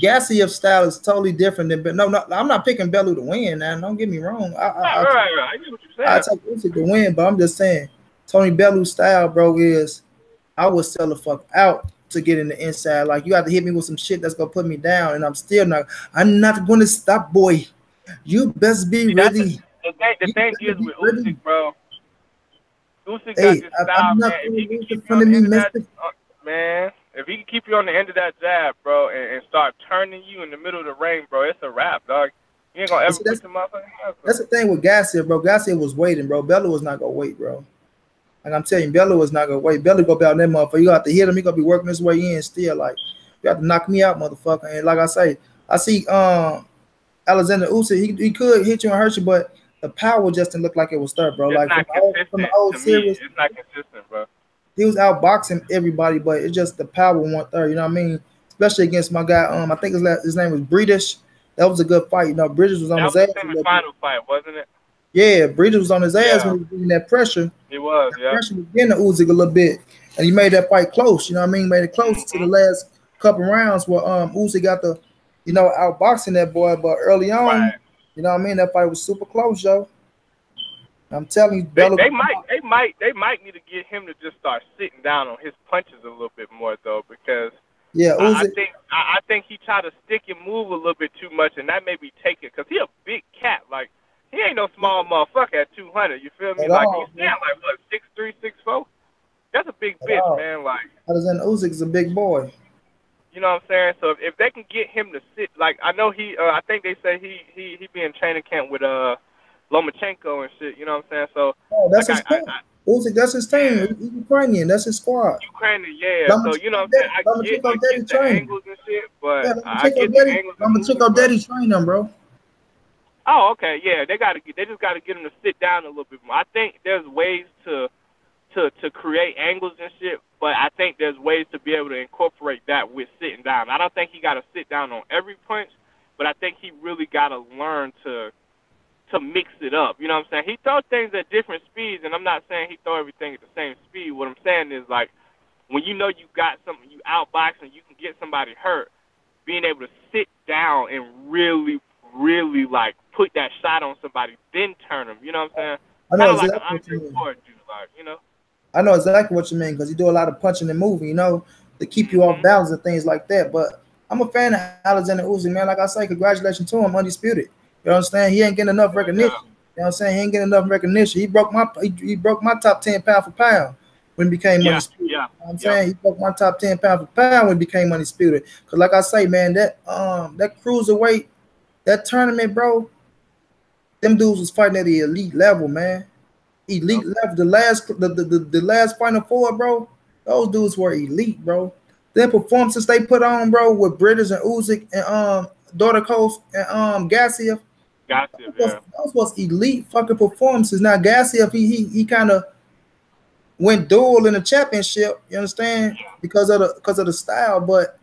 Gassiev's style is totally different than. But no, I'm not picking Bellew to win. Now, don't get me wrong. I get what you're saying. I take Usyk to win, but I'm just saying Tony Bellew's style, bro, is I would sell the fuck out to get in the inside. Like, you have to hit me with some shit that's gonna put me down, and I'm not gonna stop, boy. You best be ready. The thing is with Usyk, bro. Usyk got this style, man. If he can keep you on the end of that, man, if he can keep you on the end of that jab, bro, and start turning you in the middle of the ring, bro, it's a wrap, dog. You ain't gonna ever put the motherfucking house. That's the thing with Gassiev, bro. Gassiev was waiting, bro. Bellew was not gonna wait, bro. Like I'm telling you, Bellew was not gonna wait. Bellew go about that motherfucker. You got to hit him. He gonna be working his way in still. Like, you have to knock me out, motherfucker. And like I say, I see Alexander Usyk. He could hit you and hurt you, but the power just didn't look like it was there, bro. It's like from the old series, it's not consistent, bro. He was outboxing everybody, but it's just the power wasn't there. You know what I mean? Especially against my guy. I think his name was British. That was a good fight. You know, British was on his ass. That was the semifinal fight, wasn't it? Yeah, Breeder was on his ass Yeah, when he was getting that pressure. he was. That Yeah. pressure was getting the Usyk a little bit, and he made that fight close. You know what I mean? Made it close to the Mhm. last couple rounds where Usyk got the, outboxing that boy. But early on, Right. you know what I mean? That fight was super close, yo. I'm telling you, They Bella. they might they might they might need to get him to just start sitting down on his punches a little bit more though, because Yeah, I Usyk. think I think he tried to stick and move a little bit too much, and that made me take it because he a big cat. Like he ain't no small motherfucker at 200. You feel me? At Like he all, man. stand like what 6'3", 6'4". That's a big At bitch, all. man. Like Alexander Usyk is a big boy. you know what I'm saying? So if they can get him to sit, like I know I think they say he be in training camp with Lomachenko and shit. You know what I'm saying? So Oh, that's like his team. I Usyk, that's his team. yeah. He's Ukrainian. That's his squad. Ukraine, yeah. So you know what I'm saying? I Lomachenko get daddy the trained him. angles and shit, but Yeah, I get the angles and moving, Lomachenko but daddy trained him, bro. oh, okay, yeah. They just gotta get him to sit down a little bit more. I think there's ways to create angles and shit, but I think there's ways to be able to incorporate that with sitting down. I don't think he got to sit down on every punch, but I think he really got to learn to mix it up. You know what I'm saying? He throws things at different speeds, and I'm not saying he throw everything at the same speed. What I'm saying is like when you know you got something, you outbox and you can get somebody hurt, being able to sit down and really, really like put that shot on somebody, then turn them. You know what I'm saying? I know Kind of like an exactly what you Andre mean. Ward dude, like you know. I know exactly what you mean because he do a lot of punching and moving, to keep you off Mhm. balance and things like that. But I'm a fan of Alexander Usyk, man. Like I say, congratulations to him, undisputed. You understand? He ain't getting enough Hell yeah. recognition. You know what I'm saying? He ain't getting enough recognition. He broke my top 10 pound for pound when he became Yeah. undisputed. Yeah. You know what I'm Yep. saying? He broke my top 10 pound for pound when he became undisputed. Cause like I say, man, that cruiserweight, that tournament, bro, them dudes was fighting at the elite level, man. Yep. Elite level. The last Final Four, bro. Those dudes were elite, bro. Their performances they put on, bro, with British and Usyk and Daughter Coast and Gassiev, Gotcha. Yeah. those was elite fucking performances. Now Gassiev, he kind of went dual in the championship. You understand? Because of the style, but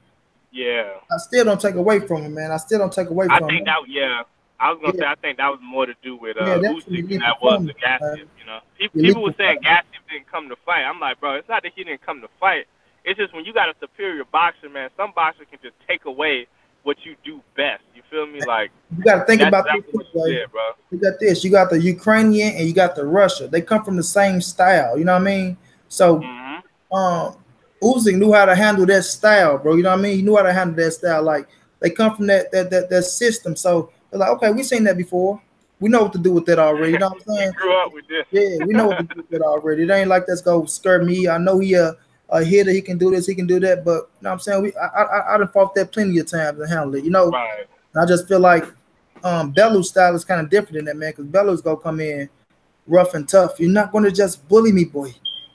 Yeah. I still don't take away from him, man. I still don't take away I from think him. that. Yeah. I was gonna Yeah, say I think that was more to do with yeah, that's an Usyk than elite that was the performance, Gassiev. man. You know, Elite people were saying performance. Gassiev didn't come to fight. I'm like, bro, it's not that he didn't come to fight. It's just when you got a superior boxer, man. Some boxer can just take away what you do best. You feel me? Like You got to think that's about this exactly this what he way. did, bro. You got this. You got the Ukrainian and you got the Russia. They come from the same style. You know what I mean? So Mhm. um Usyk knew how to handle that style, bro. You know what I mean? He knew how to handle that style. Like they come from that system. So they're like, okay, we seen that before. We know what to do with that already. You know what I'm We saying? grew up with this. Yeah, we know what to do with that already. It ain't like let's go scare me. I know he a hitter. He can do this. He can do that. But you know what I'm saying? I done fought that plenty of times and handle it. Right. And I just feel like Bellu's style is kind of different than that, man. Because Bellu's gonna come in rough and tough. You're not gonna just bully me, boy.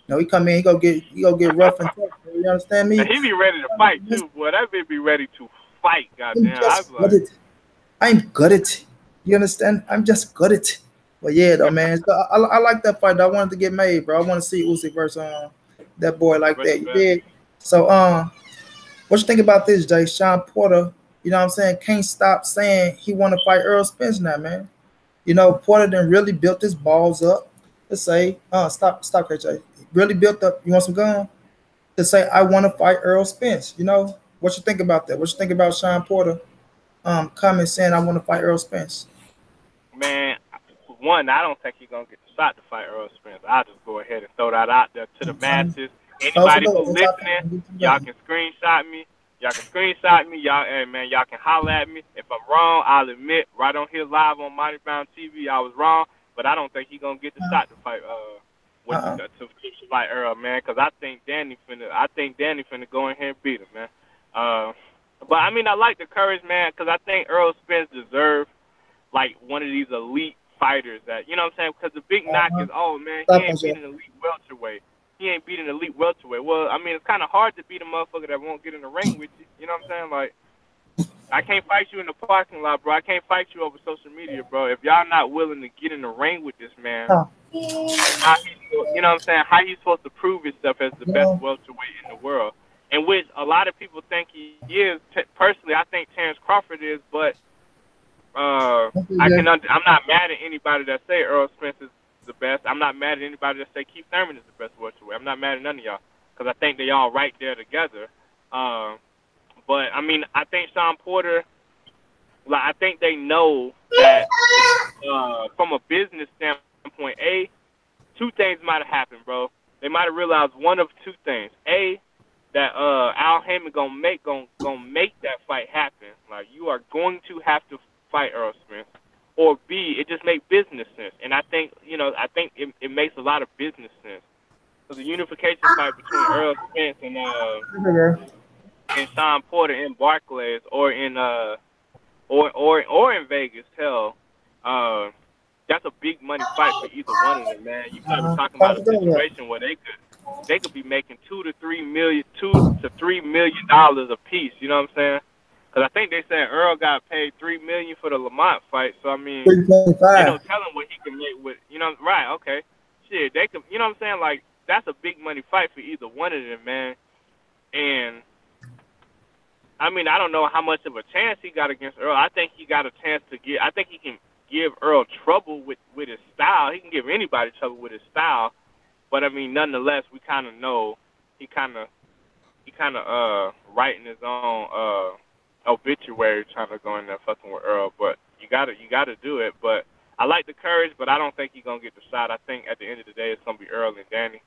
No, he come in. He go get rough and tough. Bro. You understand And me? he be ready to fight too, boy. That bitch be ready to fight. I'm Goddamn. I was just good like, at. I'm good at it. You understand? I'm just good at it. But yeah, though, man. So I like that fight. I wanted to get made, bro. I want to see Usyk versus that boy like that. You respect. did. So what you think about this, Jay? Sean Porter, you know what I'm saying, can't stop saying he want to fight Earl Spence now, man. Porter then really built his balls up to say, stop right, Jay. Really built up, you want some gun? To say, I want to fight Earl Spence. What you think about that? What you think about Sean Porter coming saying, I want to fight Earl Spence? Man, one, I don't think he's gonna get the shot to fight Earl Spence. I'll just go ahead and throw that out there to the masses. Close the Anybody door. who It's our listening, time. Get y'all you can screenshot me. Y'all can screenshot me. Y'all, hey man, y'all can holler at me. If I'm wrong, I'll admit right on here live on Money Bound TV, I was wrong. But I don't think he's gonna get the shot to fight to fight Earl, man. Cause I think Danny finna go in here and beat him, man. But I mean, I like the courage, man, cause I think Earl Spence deserves like one of these elite fighters that, you know what I'm saying? Because the big knock is, oh man, he Stop ain't us, beating an elite welterweight. He ain't beating an elite welterweight. Well, I mean, it's kind of hard to beat a motherfucker that won't get in the ring with you. You know what I'm saying? Like, I can't fight you in the parking lot, bro. I can't fight you over social media, bro. If y'all not willing to get in the ring with this man, you know what I'm saying? How he supposed to prove himself as the best welterweight in the world? And which a lot of people think he is. Personally, I think Terrence Crawford is, but I'm not mad at anybody that say Earl Spence is the best. I'm not mad at anybody that say Keith Thurman is the best welterweight. I'm not mad at none of y'all because I think they all right there together. But I mean, I think Sean Porter, like, I think they know that from a business standpoint, two things might have happened, bro. They might have realized one of two things. That Al Heyman gonna make that fight happen. Like, you are going to have to fight Earl Spence. Or B, it just makes business sense. And I think, it makes a lot of business sense. So the unification fight between Earl Spence and Sean Porter in Barclays or in Vegas, hell, that's a big money fight for either one of them, man. You might be talking about a situation where they could be making $2 to $3 million a piece. You know what I'm saying? Because I think they said Earl got paid $3 million for the Lamont fight. So I mean, ain't no telling what he can make with, right? Okay, shit, they could, you know what I'm saying? Like, that's a big money fight for either one of them, man. And I mean, I don't know how much of a chance he got against Earl. I think he got a chance to get. I think he can give Earl trouble with his style. He can give anybody trouble with his style. But I mean, nonetheless, we kind of know he kind of writing his own obituary, trying to go in there fucking with Earl. But you gotta do it. But I like the courage, but I don't think he's gonna get the shot. I think at the end of the day, it's gonna be Earl and Danny,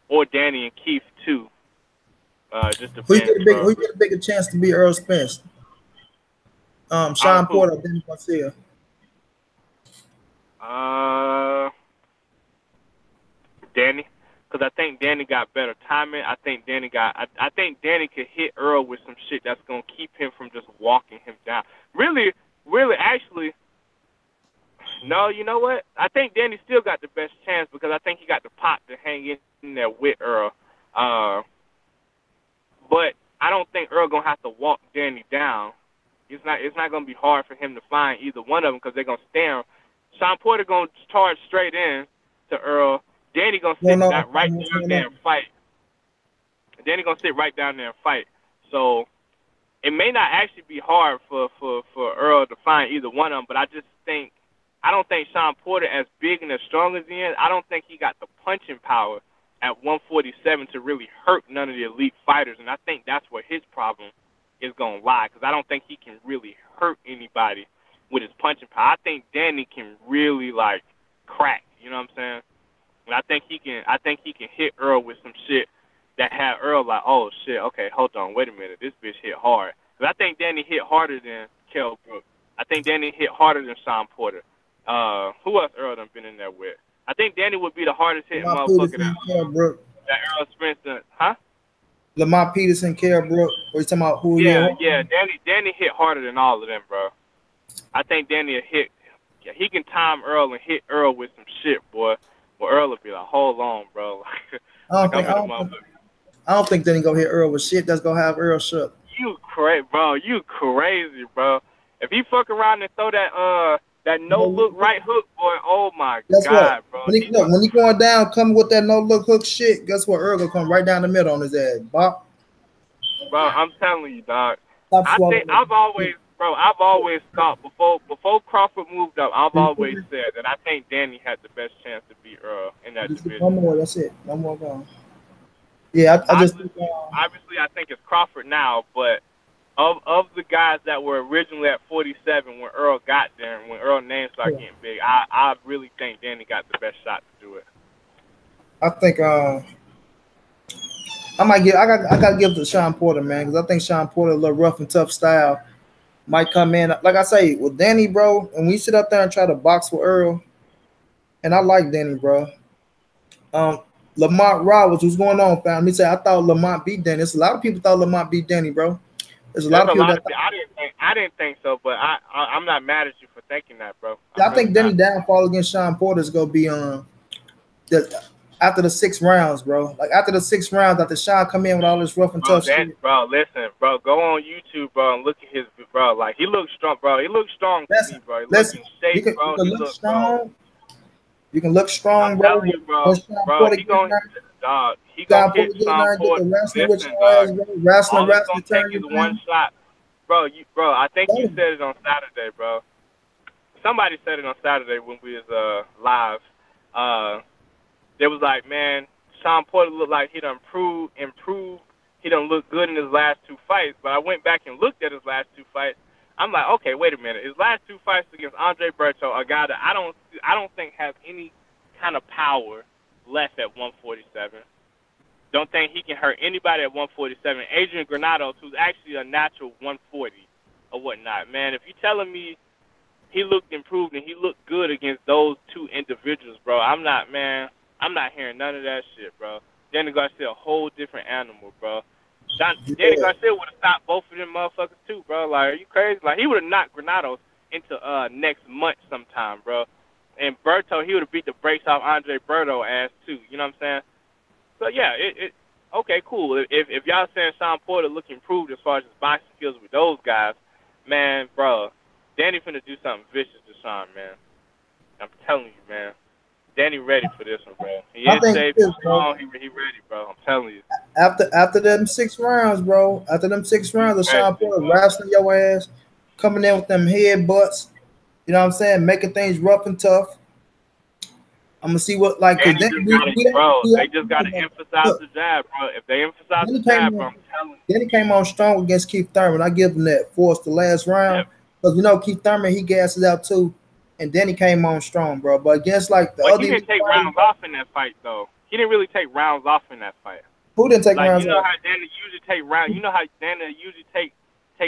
or Danny and Keith too. Just depends. Who get a bigger chance to be Earl Spence? Sean Porter, Danny Garcia. Danny, because I think Danny got better timing. I think Danny could hit Earl with some shit that's gonna keep him from just walking him down. Really, actually, no. You know what? I think Danny still got the best chance because I think he got the pop to hang in there with Earl. But I don't think Earl gonna have to walk Danny down. It's not gonna be hard for him to find either one of them because they're gonna stare him. Sean Porter gonna charge straight in to Earl. Danny gonna sit right down there and fight. Danny gonna sit right down there and fight. So it may not actually be hard for Earl to find either one of them. But I don't think Sean Porter, as big and as strong as he is, I don't think he got the punching power at 147 to really hurt none of the elite fighters. And I think that's where his problem is gonna lie because I don't think he can really hurt anybody with his punching power. I think Danny can really like crack. You know what I'm saying? And I think he can hit Earl with some shit that had Earl like, oh shit, okay, hold on, wait a minute, this bitch hit hard. Because I think Danny hit harder than Kell Brook. I think Danny hit harder than Sean Porter. Who else Earl done been in there with? I think Danny would be the hardest hitting motherfucker that Earl Spence, huh? Lamont Peterson, Kell Brook. What you talking about? Who? Yeah. Danny hit harder than all of them, bro. I think Danny will hit. Yeah, he can time Earl and hit Earl with some shit, boy. Well, Earl will be like, hold on, bro. I don't think Danny gonna hit Earl with shit that's gonna have Earl shook. You crazy, bro. You crazy, bro. If he fuck around and throw that no look right hook, boy, oh my God, bro. When he going down, coming with that no look hook shit, guess what? Earl gonna come right down the middle on his ass, Bob. Bro, I'm telling you, dog. I've always thought before Crawford moved up, I've always said that I think Danny had the best chance to beat Earl in that division. No more, that's it. No more going. Yeah, obviously, I think it's Crawford now, but of the guys that were originally at 47 when Earl got there and when Earl's name started getting big, I really think Danny got the best shot to do it. I think I gotta give it to Sean Porter, man, because I think Sean Porter, a little rough and tough style, might come in. Like I say, with Danny, bro, and we sit up there and try to box with Earl, and I like Danny, bro. Lamont Roberts, what's going on, fam? Let me say, I thought Lamont beat Danny. There's a lot of people thought Lamont beat Danny, bro. There's a lot of people that I didn't think so, but I'm not mad at you for thinking that, bro. I think Danny downfall against Sean Porter is gonna be after the 6 rounds, bro. Like after the 6 rounds, after Sean come in with all this rough and tough shit. Bro, listen, bro, go on YouTube, bro, and look at his, bro. Like he looks strong, bro. He looks strong to me, bro. He looks in shape, bro. He looks strong. You can look strong, I'm bro. telling you, bro. He gonna hit Sean Porter. Wrestling, turn you one shot, bro. I think you said it on Saturday, bro. somebody said it on Saturday when we was live. They was like, man, Sean Porter looked like he done improved. He done looked good in his last 2 fights. But I went back and looked at his last 2 fights. I'm like, okay, wait a minute. His last 2 fights against Andre Berto, a guy that I don't think has any kind of power left at 147. Don't think he can hurt anybody at 147. Adrian Granados, who's actually a natural 140 or whatnot, man. If you're telling me he looked improved and he looked good against those 2 individuals, bro, I'm not hearing none of that shit, bro. Danny Garcia, a whole different animal, bro. Danny Garcia would have stopped both of them motherfuckers too, bro. Like, are you crazy? Like, he would have knocked Granados into next month sometime, bro. And Berto, he would have beat the brakes off Andre Berto ass too. You know what I'm saying? So yeah, okay, cool. If y'all saying Sean Porter look improved as far as his boxing skills with those guys, man, bro, Danny finna do something vicious to Sean, man. I'm telling you, man. Danny ready for this one, bro. He is safe, strong. He ready, bro. I'm telling you. After them 6 rounds, bro. After them 6 rounds of Sean Porter wrestling your ass, coming in with them headbutts, you know what I'm saying, making things rough and tough. I'm gonna see what like. They just gotta emphasize the jab, bro. If they emphasize the jab, bro, I'm telling you. Then he came on strong against Keith Thurman. I give him that. Forced the last round, because you know Keith Thurman, he gasses out too. And then he came on strong, bro. But against like the other, he didn't take rounds off in that fight, though. He didn't really take rounds off in that fight. Who didn't take rounds off? You know how Danny usually take rounds. You know how Danny usually take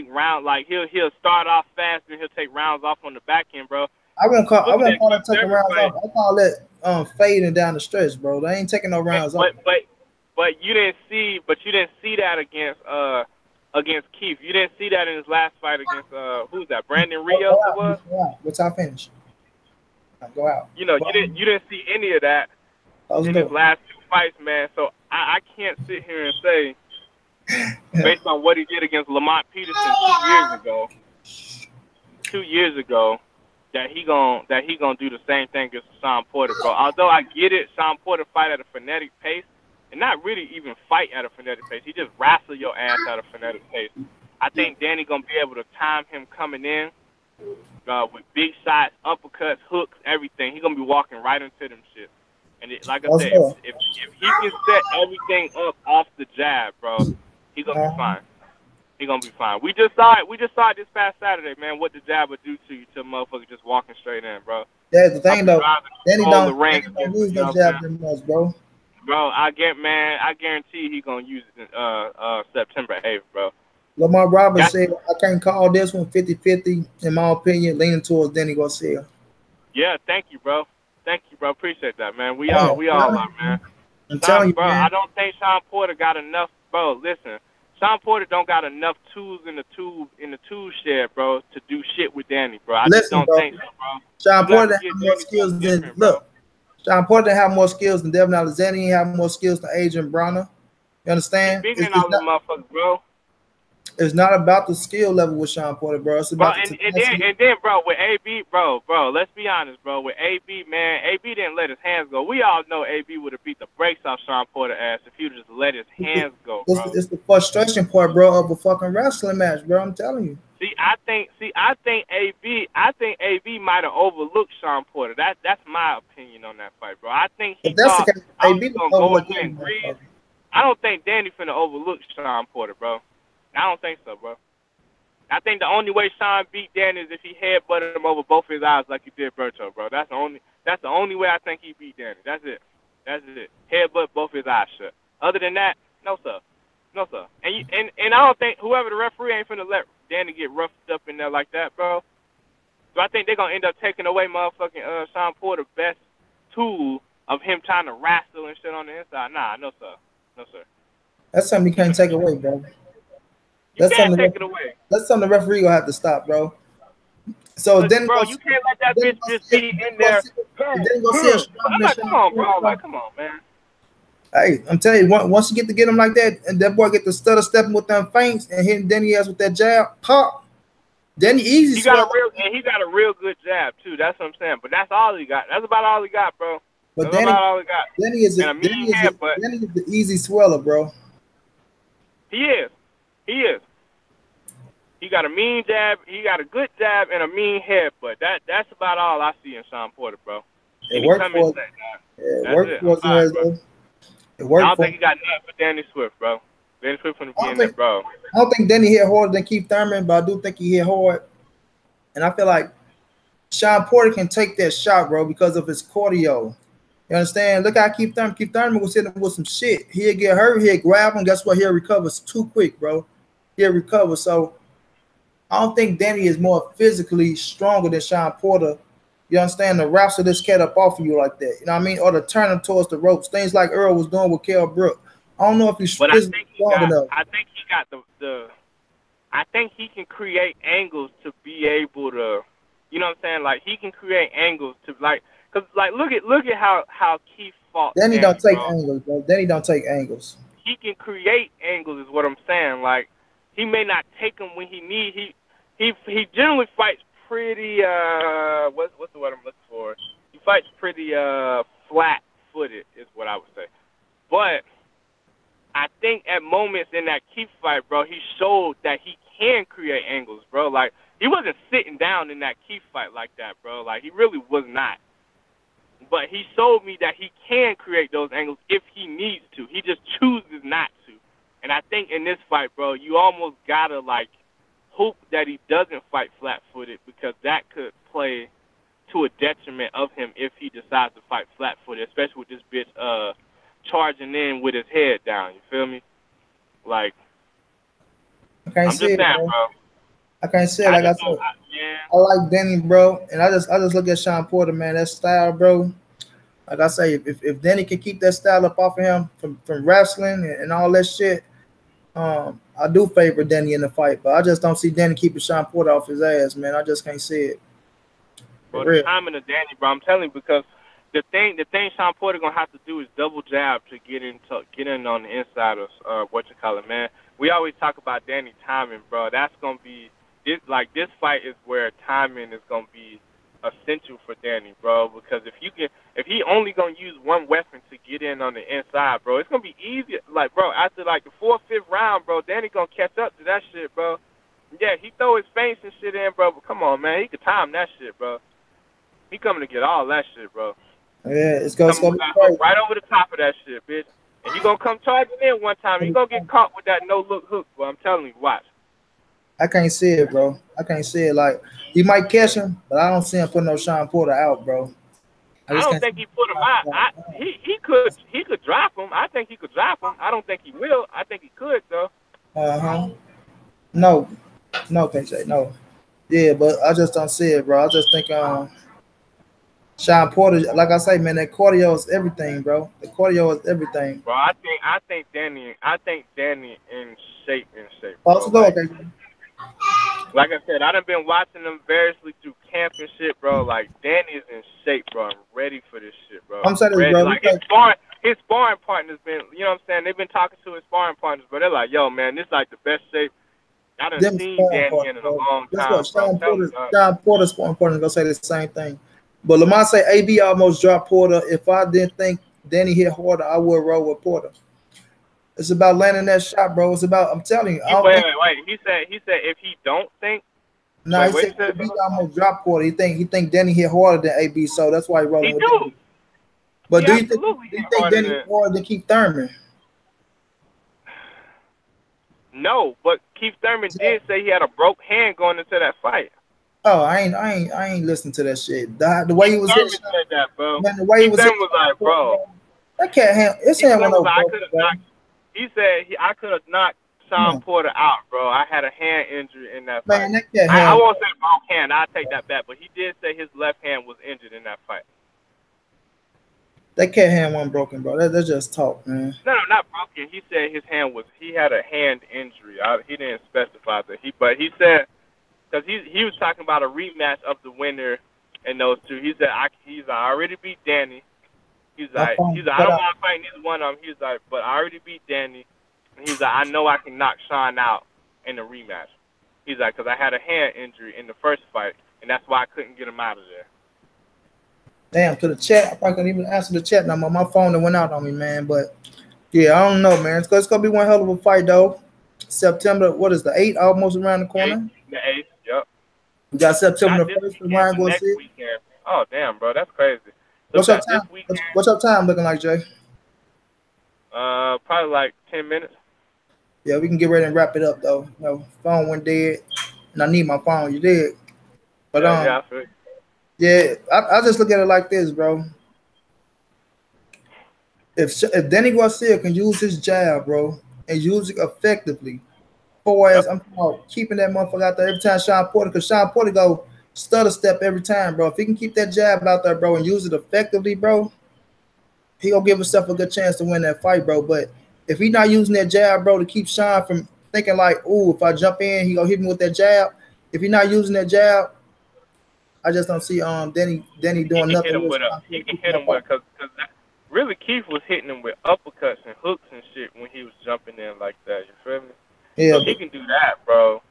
rounds. Like he'll start off fast and he'll take rounds off on the back end, bro. I wouldn't call that taking rounds off. I call that fading down the stretch, bro. They ain't taking no rounds off. But you didn't see that against Keith. You didn't see that in his last fight against who's that? Brandon Rios it was? What's our finish? Go out. You know, you didn't see any of that in his last 2 fights, man. So I can't sit here and say, based on what he did against Lamont Peterson 2 years ago, that he gonna do the same thing against Sean Porter, bro. Although I get it, Sean Porter fight at a frenetic pace, and not really even fight at a frenetic pace. He just wrestle your ass at a frenetic pace. I think Danny gonna be able to time him coming in. With big shots, uppercuts, hooks, everything. He's going to be walking right into them shit. And like I said, if he can set everything up off the jab, bro, he's going to be fine. He's going to be fine. We just saw it this past Saturday, man, what the jab would do to you to a motherfucker just walking straight in, bro. Yeah, the thing, though, Danny don't use that jab that much, bro. Bro, I guarantee he's going to use it September 8th, bro. Lamar Roberts said, I can't call this one 50-50, in my opinion, leaning towards Danny Garcia. Yeah, thank you, bro. Appreciate that, man. We all are, man. I'm telling you, bro, man. I don't think Sean Porter got enough, bro. Listen, Sean Porter don't got enough tools in the tool shed, bro, to do shit with Danny, bro. I just don't think so, bro. Sean Porter have more skills than Sean Porter have more skills than Devin Alexander. He have more skills than Adrian Bronner. You understand? He's bigger than all them motherfuckers, bro. It's not about the skill level with Sean Porter, bro. It's about and then, bro, with AB, bro, let's be honest, bro. With AB, man, AB didn't let his hands go. We all know AB would have beat the brakes off Sean Porter ass if he would just let his hands go, bro. It's the frustration part, bro, of a fucking wrestling match, bro. I'm telling you. I think AB might have overlooked Sean Porter. That's my opinion on that fight, bro. I think he thought I was gonna go in and breathe. I don't think Danny finna overlook Sean Porter, bro. I don't think so, bro. I think the only way Sean beat Danny is if he headbutted him over both his eyes like he did Berto, bro. That's the only way I think he beat Danny. That's it. Headbutt both his eyes shut. Other than that, no sir. And I don't think whoever the referee ain't finna let Danny get roughed up in there like that, bro. So I think they're gonna end up taking away motherfucking Sean Porter's best tool of him trying to wrestle and shit on the inside. Nah, no sir. That's something you can't take away, bro. You can't take it away. That's something the referee gonna have to stop, bro. So then, bro, you can't let that bitch just be in there. Come on, bro. Like, come on, man. Hey, I'm telling you, once you get him like that, and that boy get the stutter stepping with them feints and hitting Danny ass with that jab, pop. Danny easy. He got a real good jab too. That's what I'm saying. But that's all he got. That's about all he got, bro. But Danny is the easy sweller, bro. He is. He got a mean jab. He got a good jab and a mean headbutt. That's about all I see in Sean Porter, bro. It And he worked come in for second. it. It That's worked it. for I'm us, sorry, bro. though. It I worked don't for think him. he got nothing for Danny Swift, bro. Danny Swift from the I don't beginning, think bro. I don't think Denny hit harder than Keith Thurman, but I do think he hit hard. And I feel like Sean Porter can take that shot, bro, because of his cardio. You understand? Look how Keith Thurman. Keith Thurman was hitting him with some shit. He'll get hurt. He'll grab him. Guess what? He'll recover too quick, bro. He'll recover. So I don't think Danny is more physically stronger than Sean Porter. You understand? To wrestle this cat up off of you like that. You know what I mean? Or to turn him towards the ropes. Things like Earl was doing with Kell Brook. I don't know if he's But physically strong enough. I think he got the I think he can create angles to be able to, you know what I'm saying? Like he can create angles to like, cause like look at how Keith fought Danny Danny, don't take bro. angles, bro. Danny don't take angles. He can create angles, is what I'm saying. Like he may not take them when he need. He generally fights pretty what's the word I'm looking for? He fights pretty flat footed, is what I would say. But I think at moments in that Keith fight, bro, he showed that he can create angles, bro. Like, he wasn't sitting down in that Keith fight like that, bro. Like, he really was not. But he showed me that he can create those angles if he needs to. He just chooses not to. And I think in this fight, bro, you almost got to, like, hope that he doesn't fight flat-footed because that could play to a detriment of him if he decides to fight flat-footed, especially with this bitch, charging in with his head down. You feel me? Like, I can't I'm see just it, saying, bro. bro. I can't say it. Like I said, I like Danny, bro, and I just look at Sean Porter, man. That style, bro. Like I say, if Danny can keep that style up off of him from wrestling and all that shit, I do favor Danny in the fight, but I just don't see Danny keeping Sean Porter off his ass, man. I just can't see it. For Bro, the real. timing of Danny, bro, I'm telling you, because the thing Sean Porter gonna have to do is double jab to get in on the inside of what you call it, man. We always talk about Danny timing, bro. That's gonna be this fight is where timing is gonna be essential for Danny, bro. Because if he only gonna use one weapon to get in on the inside, bro, it's gonna be easy. Like, bro, after like the 4th, 5th round, bro, Danny gonna catch up to that shit, bro. Yeah, he throw his feints and shit in, bro. But come on, man, he can time that shit, bro. He coming to get all that shit, bro. Yeah, it's gonna be crazy. Right over the top of that shit, bitch. And he gonna come charging in one time. He gonna get caught with that no-look hook, bro. I'm telling you, watch. I can't see it, bro. I can't see it. Like, he might catch him, but I don't see him putting no Sean Porter out, bro. I don't think he put him out. He could drop him. I think he could drop him. I don't think he will. I think he could though. No, KJ, no. Yeah, but I just don't see it, bro. I just think Sean Porter, like I say, man, that cardio is everything, bro. The cardio is everything. Bro, I think Danny in shape. Oh, bro. okay. Like I said, I done been watching them variously through camp and shit, bro. Like, Danny is in shape, bro. I'm ready for this shit, bro. I'm saying this, ready. bro. Like, his sparring partner's been, you know what I'm saying? They've been talking to his sparring partners, but they're like, yo, man, this is like the best shape I done seen Danny in a long time. That's what Sean Porter's sparring partner's gonna say the same thing. But Lamont say AB almost dropped Porter. If I didn't think Danny hit harder, I would roll with Porter. It's about landing that shot, bro. It's about, I'm telling you. Wait. He said if he don't think. No, he said AB almost dropped Porter. He think Danny hit harder than AB, so that's why he's rolling with Danny. But do you think Danny hit harder than Keith Thurman? No, but Keith Thurman did say he had a broke hand going into that fight. Oh, I ain't listening to that shit. The way he was hitting, said that, bro. Man, the way he was hitting was like, bro. I can't handle. His hand went over. He said I could have knocked Sean Porter out, bro. I had a hand injury in that fight. Man, I won't say broke hand. I'll take that back. But he did say his left hand was injured in that fight. That cat hand wasn't broken, bro. That's just talk, man. No, not broken. He said his hand he had a hand injury. He didn't specify that. But he said, because he was talking about a rematch of the winner in those two. He said, I already beat Danny. He's like, I don't want to fight neither one of them. He's like, but I already beat Danny. And he's like, I know I can knock Sean out in the rematch. He's like, because I had a hand injury in the first fight, and that's why I couldn't get him out of there. Damn, to the chat. I probably couldn't even answer the chat number. My phone that went out on me, man. But, yeah, I don't know, man. It's going to be one hell of a fight, though. September, what is the 8th, almost around the Eighth, corner? the 8th, yep. We got September Not the this 1st for weekend, Ryan but going to next see it. weekend. Oh, damn, bro, that's crazy. So we What's your got this time? weekend, What's your time looking like, Jay? probably like 10 minutes. Yeah, we can get ready and wrap it up though. Phone went dead, and I need my phone. You did, but Yeah, I feel you. yeah, I just look at it like this, bro. If Danny Garcia can use his jab, bro, and use it effectively, for as Yep. I'm talking about keeping that motherfucker out there every time Sean Porter, because Sean Porter go stutter step every time, bro. If he can keep that jab out there, bro, and use it effectively, bro, he gonna give himself a good chance to win that fight, bro. But if he not using that jab, bro, to keep Sean from thinking like, "Ooh, if I jump in, he gonna hit me with that jab." If he not using that jab, I just don't see Danny He doing can hit nothing him with with a, Sean he Porter can keeping hit that him fight. with, cause really Keith was hitting him with uppercuts and hooks and shit when he was jumping in like that. You feel me? So Yeah, he can do that, bro.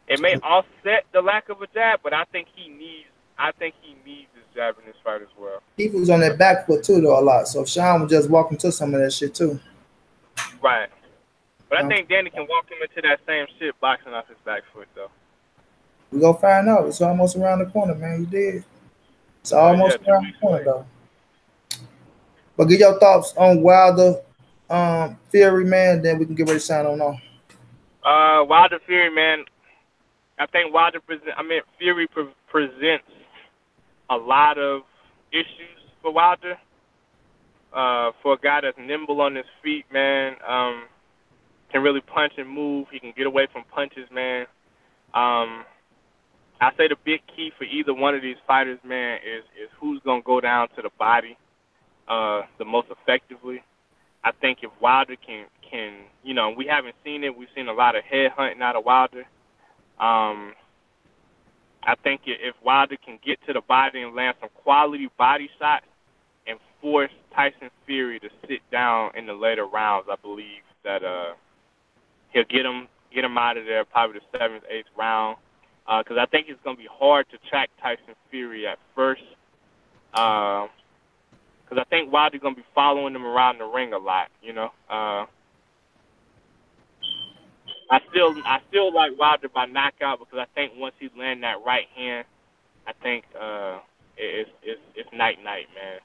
It may offset the lack of a jab, but I think he needs his jab in this fight as well. Keith was on that back foot too, though, a lot. So Sean was just walking to some of that shit too. Right. But I Um, think Danny can walk him into that same shit boxing off his back foot though. we gonna find out. It's almost around the corner, man. You did. It's Yeah, almost 2 around the weeks corner, away. though. But get your thoughts on Wilder, Fury, man. Then we can get ready to sign on off. Wilder Fury, man. I think Fury presents a lot of issues for Wilder. For a guy that's nimble on his feet, man, can really punch and move. He can get away from punches, man. I say the big key for either one of these fighters, man, is who's gonna go down to the body the most effectively. I think if Wilder can we haven't seen it. We've seen a lot of head hunting out of Wilder. I think if Wilder can get to the body and land some quality body shots and force Tyson Fury to sit down in the later rounds, I believe that he'll get him out of there probably the 7th, 8th round. Because I think it's going to be hard to track Tyson Fury at first. Because I think Wilder's going to be following him around the ring a lot, you know. I still like Wilder by knockout because I think once he lands that right hand, I think it's night, man.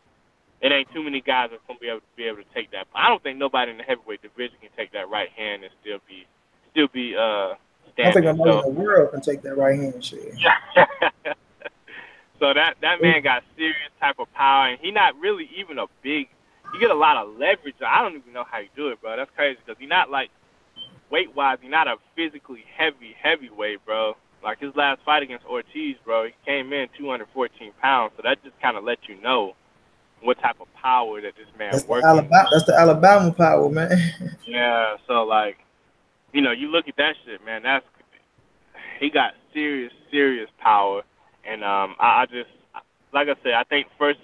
It ain't too many guys that's gonna be able to take that. I don't think nobody in the heavyweight division can take that right hand and still be I don't think standing. nobody in the world can take that right hand shit. So that man got serious type of power, and he not really even a big. You get a lot of leverage. I don't even know how you do it, bro. That's crazy because he's not like weight-wise. He's not a physically heavyweight, bro. Like his last fight against Ortiz, bro, he came in 214 pounds. So that just kind of lets you know what type of power that this man works. That's the Alabama power, man. Yeah, so like, you look at that shit, man. He got serious power, and I just like I said, I think first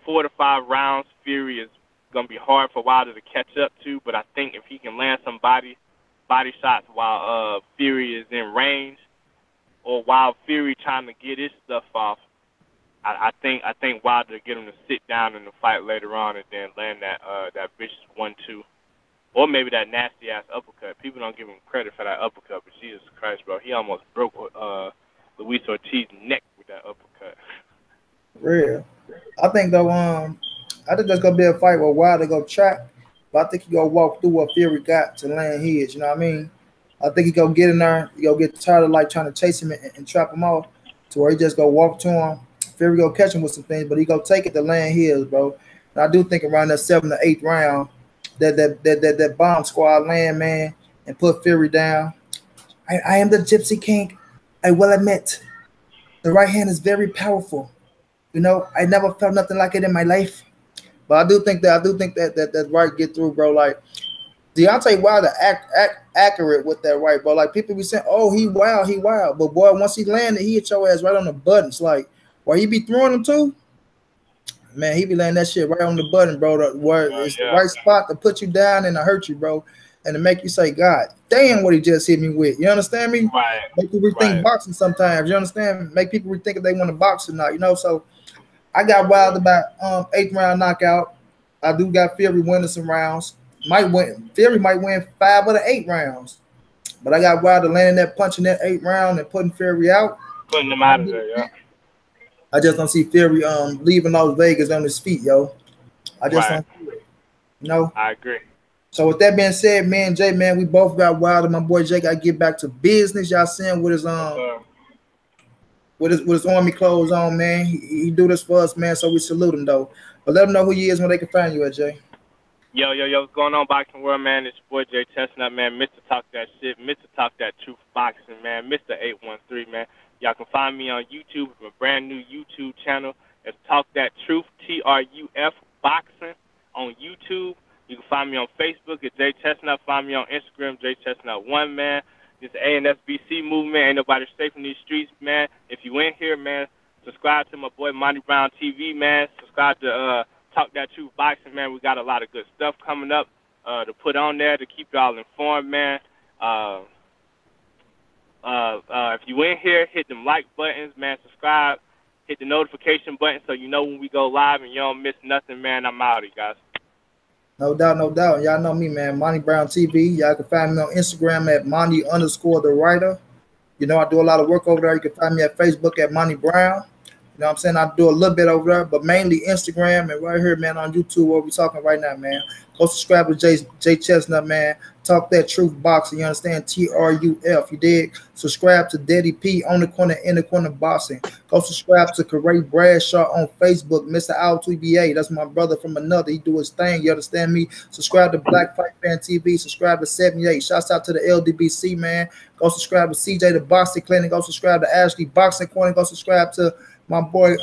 4 to 5 rounds, Fury is gonna be hard for Wilder to catch up to. But I think if he can land some body shots while Fury is in range, or while Fury trying to get his stuff off, I think Wilder get him to sit down in the fight later on and then land that vicious 1-2, or maybe that nasty ass uppercut. People don't give him credit for that uppercut, but Jesus Christ, bro, he almost broke Luis Ortiz's neck with that uppercut. Real. I think though, I think that's gonna be a fight where Wilder go track, but I think he gonna walk through what Fury got to land his. You know what I mean? I think he gonna get in there. He gonna get tired of like trying to chase him and trap him off, to where he just go walk to him. Fury go catch him with some things, but he go take it to land his, bro. And I do think around that 7th or 8th round, that bomb squad land, man, and put Fury down. I am the Gypsy King. I will admit, the right hand is very powerful. You know, I never felt nothing like it in my life. But I do think that right get through, bro. Like Deontay Wilder accurate with that right, bro. Like people be saying, "Oh, he wild," but boy, once he landed, he hit your ass right on the buttons. Like where he be throwing them to, man, he be laying that shit right on the button, bro. Where it's the right spot to put you down and to hurt you, bro, and to make you say, "God damn, what he just hit me with." You understand me? Right. Make you rethink boxing sometimes. You understand? Make people rethink if they want to box or not. You know, so. I got Wilder by 8th round knockout. I do got Fury winning some rounds. Theory might win 5 of the 8 rounds. But I got Wilder landing that punch in that 8th round and putting Fury out. Putting them out of there, yeah. I just don't see Fury leaving Las Vegas on his feet, yo. I just don't see it. You know? I agree. So with that being said, man, Jay, man, we both got Wilder. My boy Jay got to get back to business. Y'all seeing with his army clothes on, man. He do this for us, man. So we salute him though. But let him know who he is when they can find you at, Jay. Yo, what's going on, Boxing World, man? It's your boy J.Chestnut, man. Mr. Talk That Shit, Mr. Talk That Truth Boxing, man. Mr. 813, man. Y'all can find me on YouTube, my brand new YouTube channel. It's Talk That Truth, TRUF Boxing on YouTube. You can find me on Facebook at J.Chestnut. Find me on Instagram, J.Chestnut1, man. This ANSBC movement, ain't nobody safe in these streets, man. If you in here, man, subscribe to my boy Monnie Brown TV, man. Subscribe to Talk That Truth Boxing, man. We got a lot of good stuff coming up to put on there to keep y'all informed, man. If you in here, hit them like buttons, man. Subscribe, hit the notification button so you know when we go live and you don't miss nothing, man. I'm out of here, guys. No doubt, no doubt. Y'all know me, man. Monnie Brown TV. Y'all can find me on Instagram at Monnie_the writer. You know, I do a lot of work over there. You can find me at Facebook at Monnie Brown. You know what I'm saying? I do a little bit over there, but mainly Instagram and right here, man, on YouTube, where we talking right now, man. Go subscribe to J.Chestnut, man. Talk That Truth Boxing. You understand? TRUF. You did. Subscribe to Daddy P on the corner, in the corner boxing. Go subscribe to Corey Bradshaw on Facebook. Mr. Al TBA. That's my brother from another. He do his thing. You understand me? Subscribe to Black Fight Fan TV. Subscribe to 78. Shouts out to the LDBC, man. Go subscribe to CJ the Boxing Clinic. Go subscribe to Ashley Boxing Corner. Go subscribe to my boy,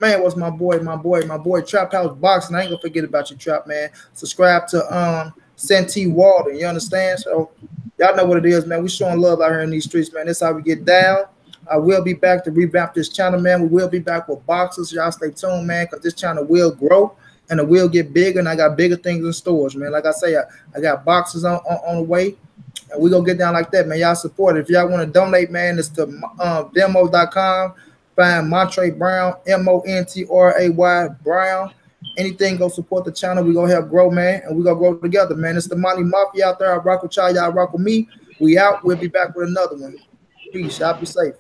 man, what's my boy, Trap House Boxing. I ain't gonna forget about you, Trap, man. Subscribe to Santee Walden, you understand? So y'all know what it is, man. We showing love out here in these streets, man. That's how we get down. I will be back to revamp this channel, man. We will be back with boxers. Y'all stay tuned, man, because this channel will grow and it will get bigger, and I got bigger things in stores, man. Like I say, I got boxers on the way. And we gonna get down like that, man. Y'all support it. If y'all want to donate, man, it's to demo.com. Find Montre Brown, MONTRAY Brown. Anything, go support the channel. We gonna help grow, man, and we gonna grow together, man. It's the Money Mafia out there. I rock with y'all. Y'all rock with me. We out. We'll be back with another one. Peace. Y'all be safe.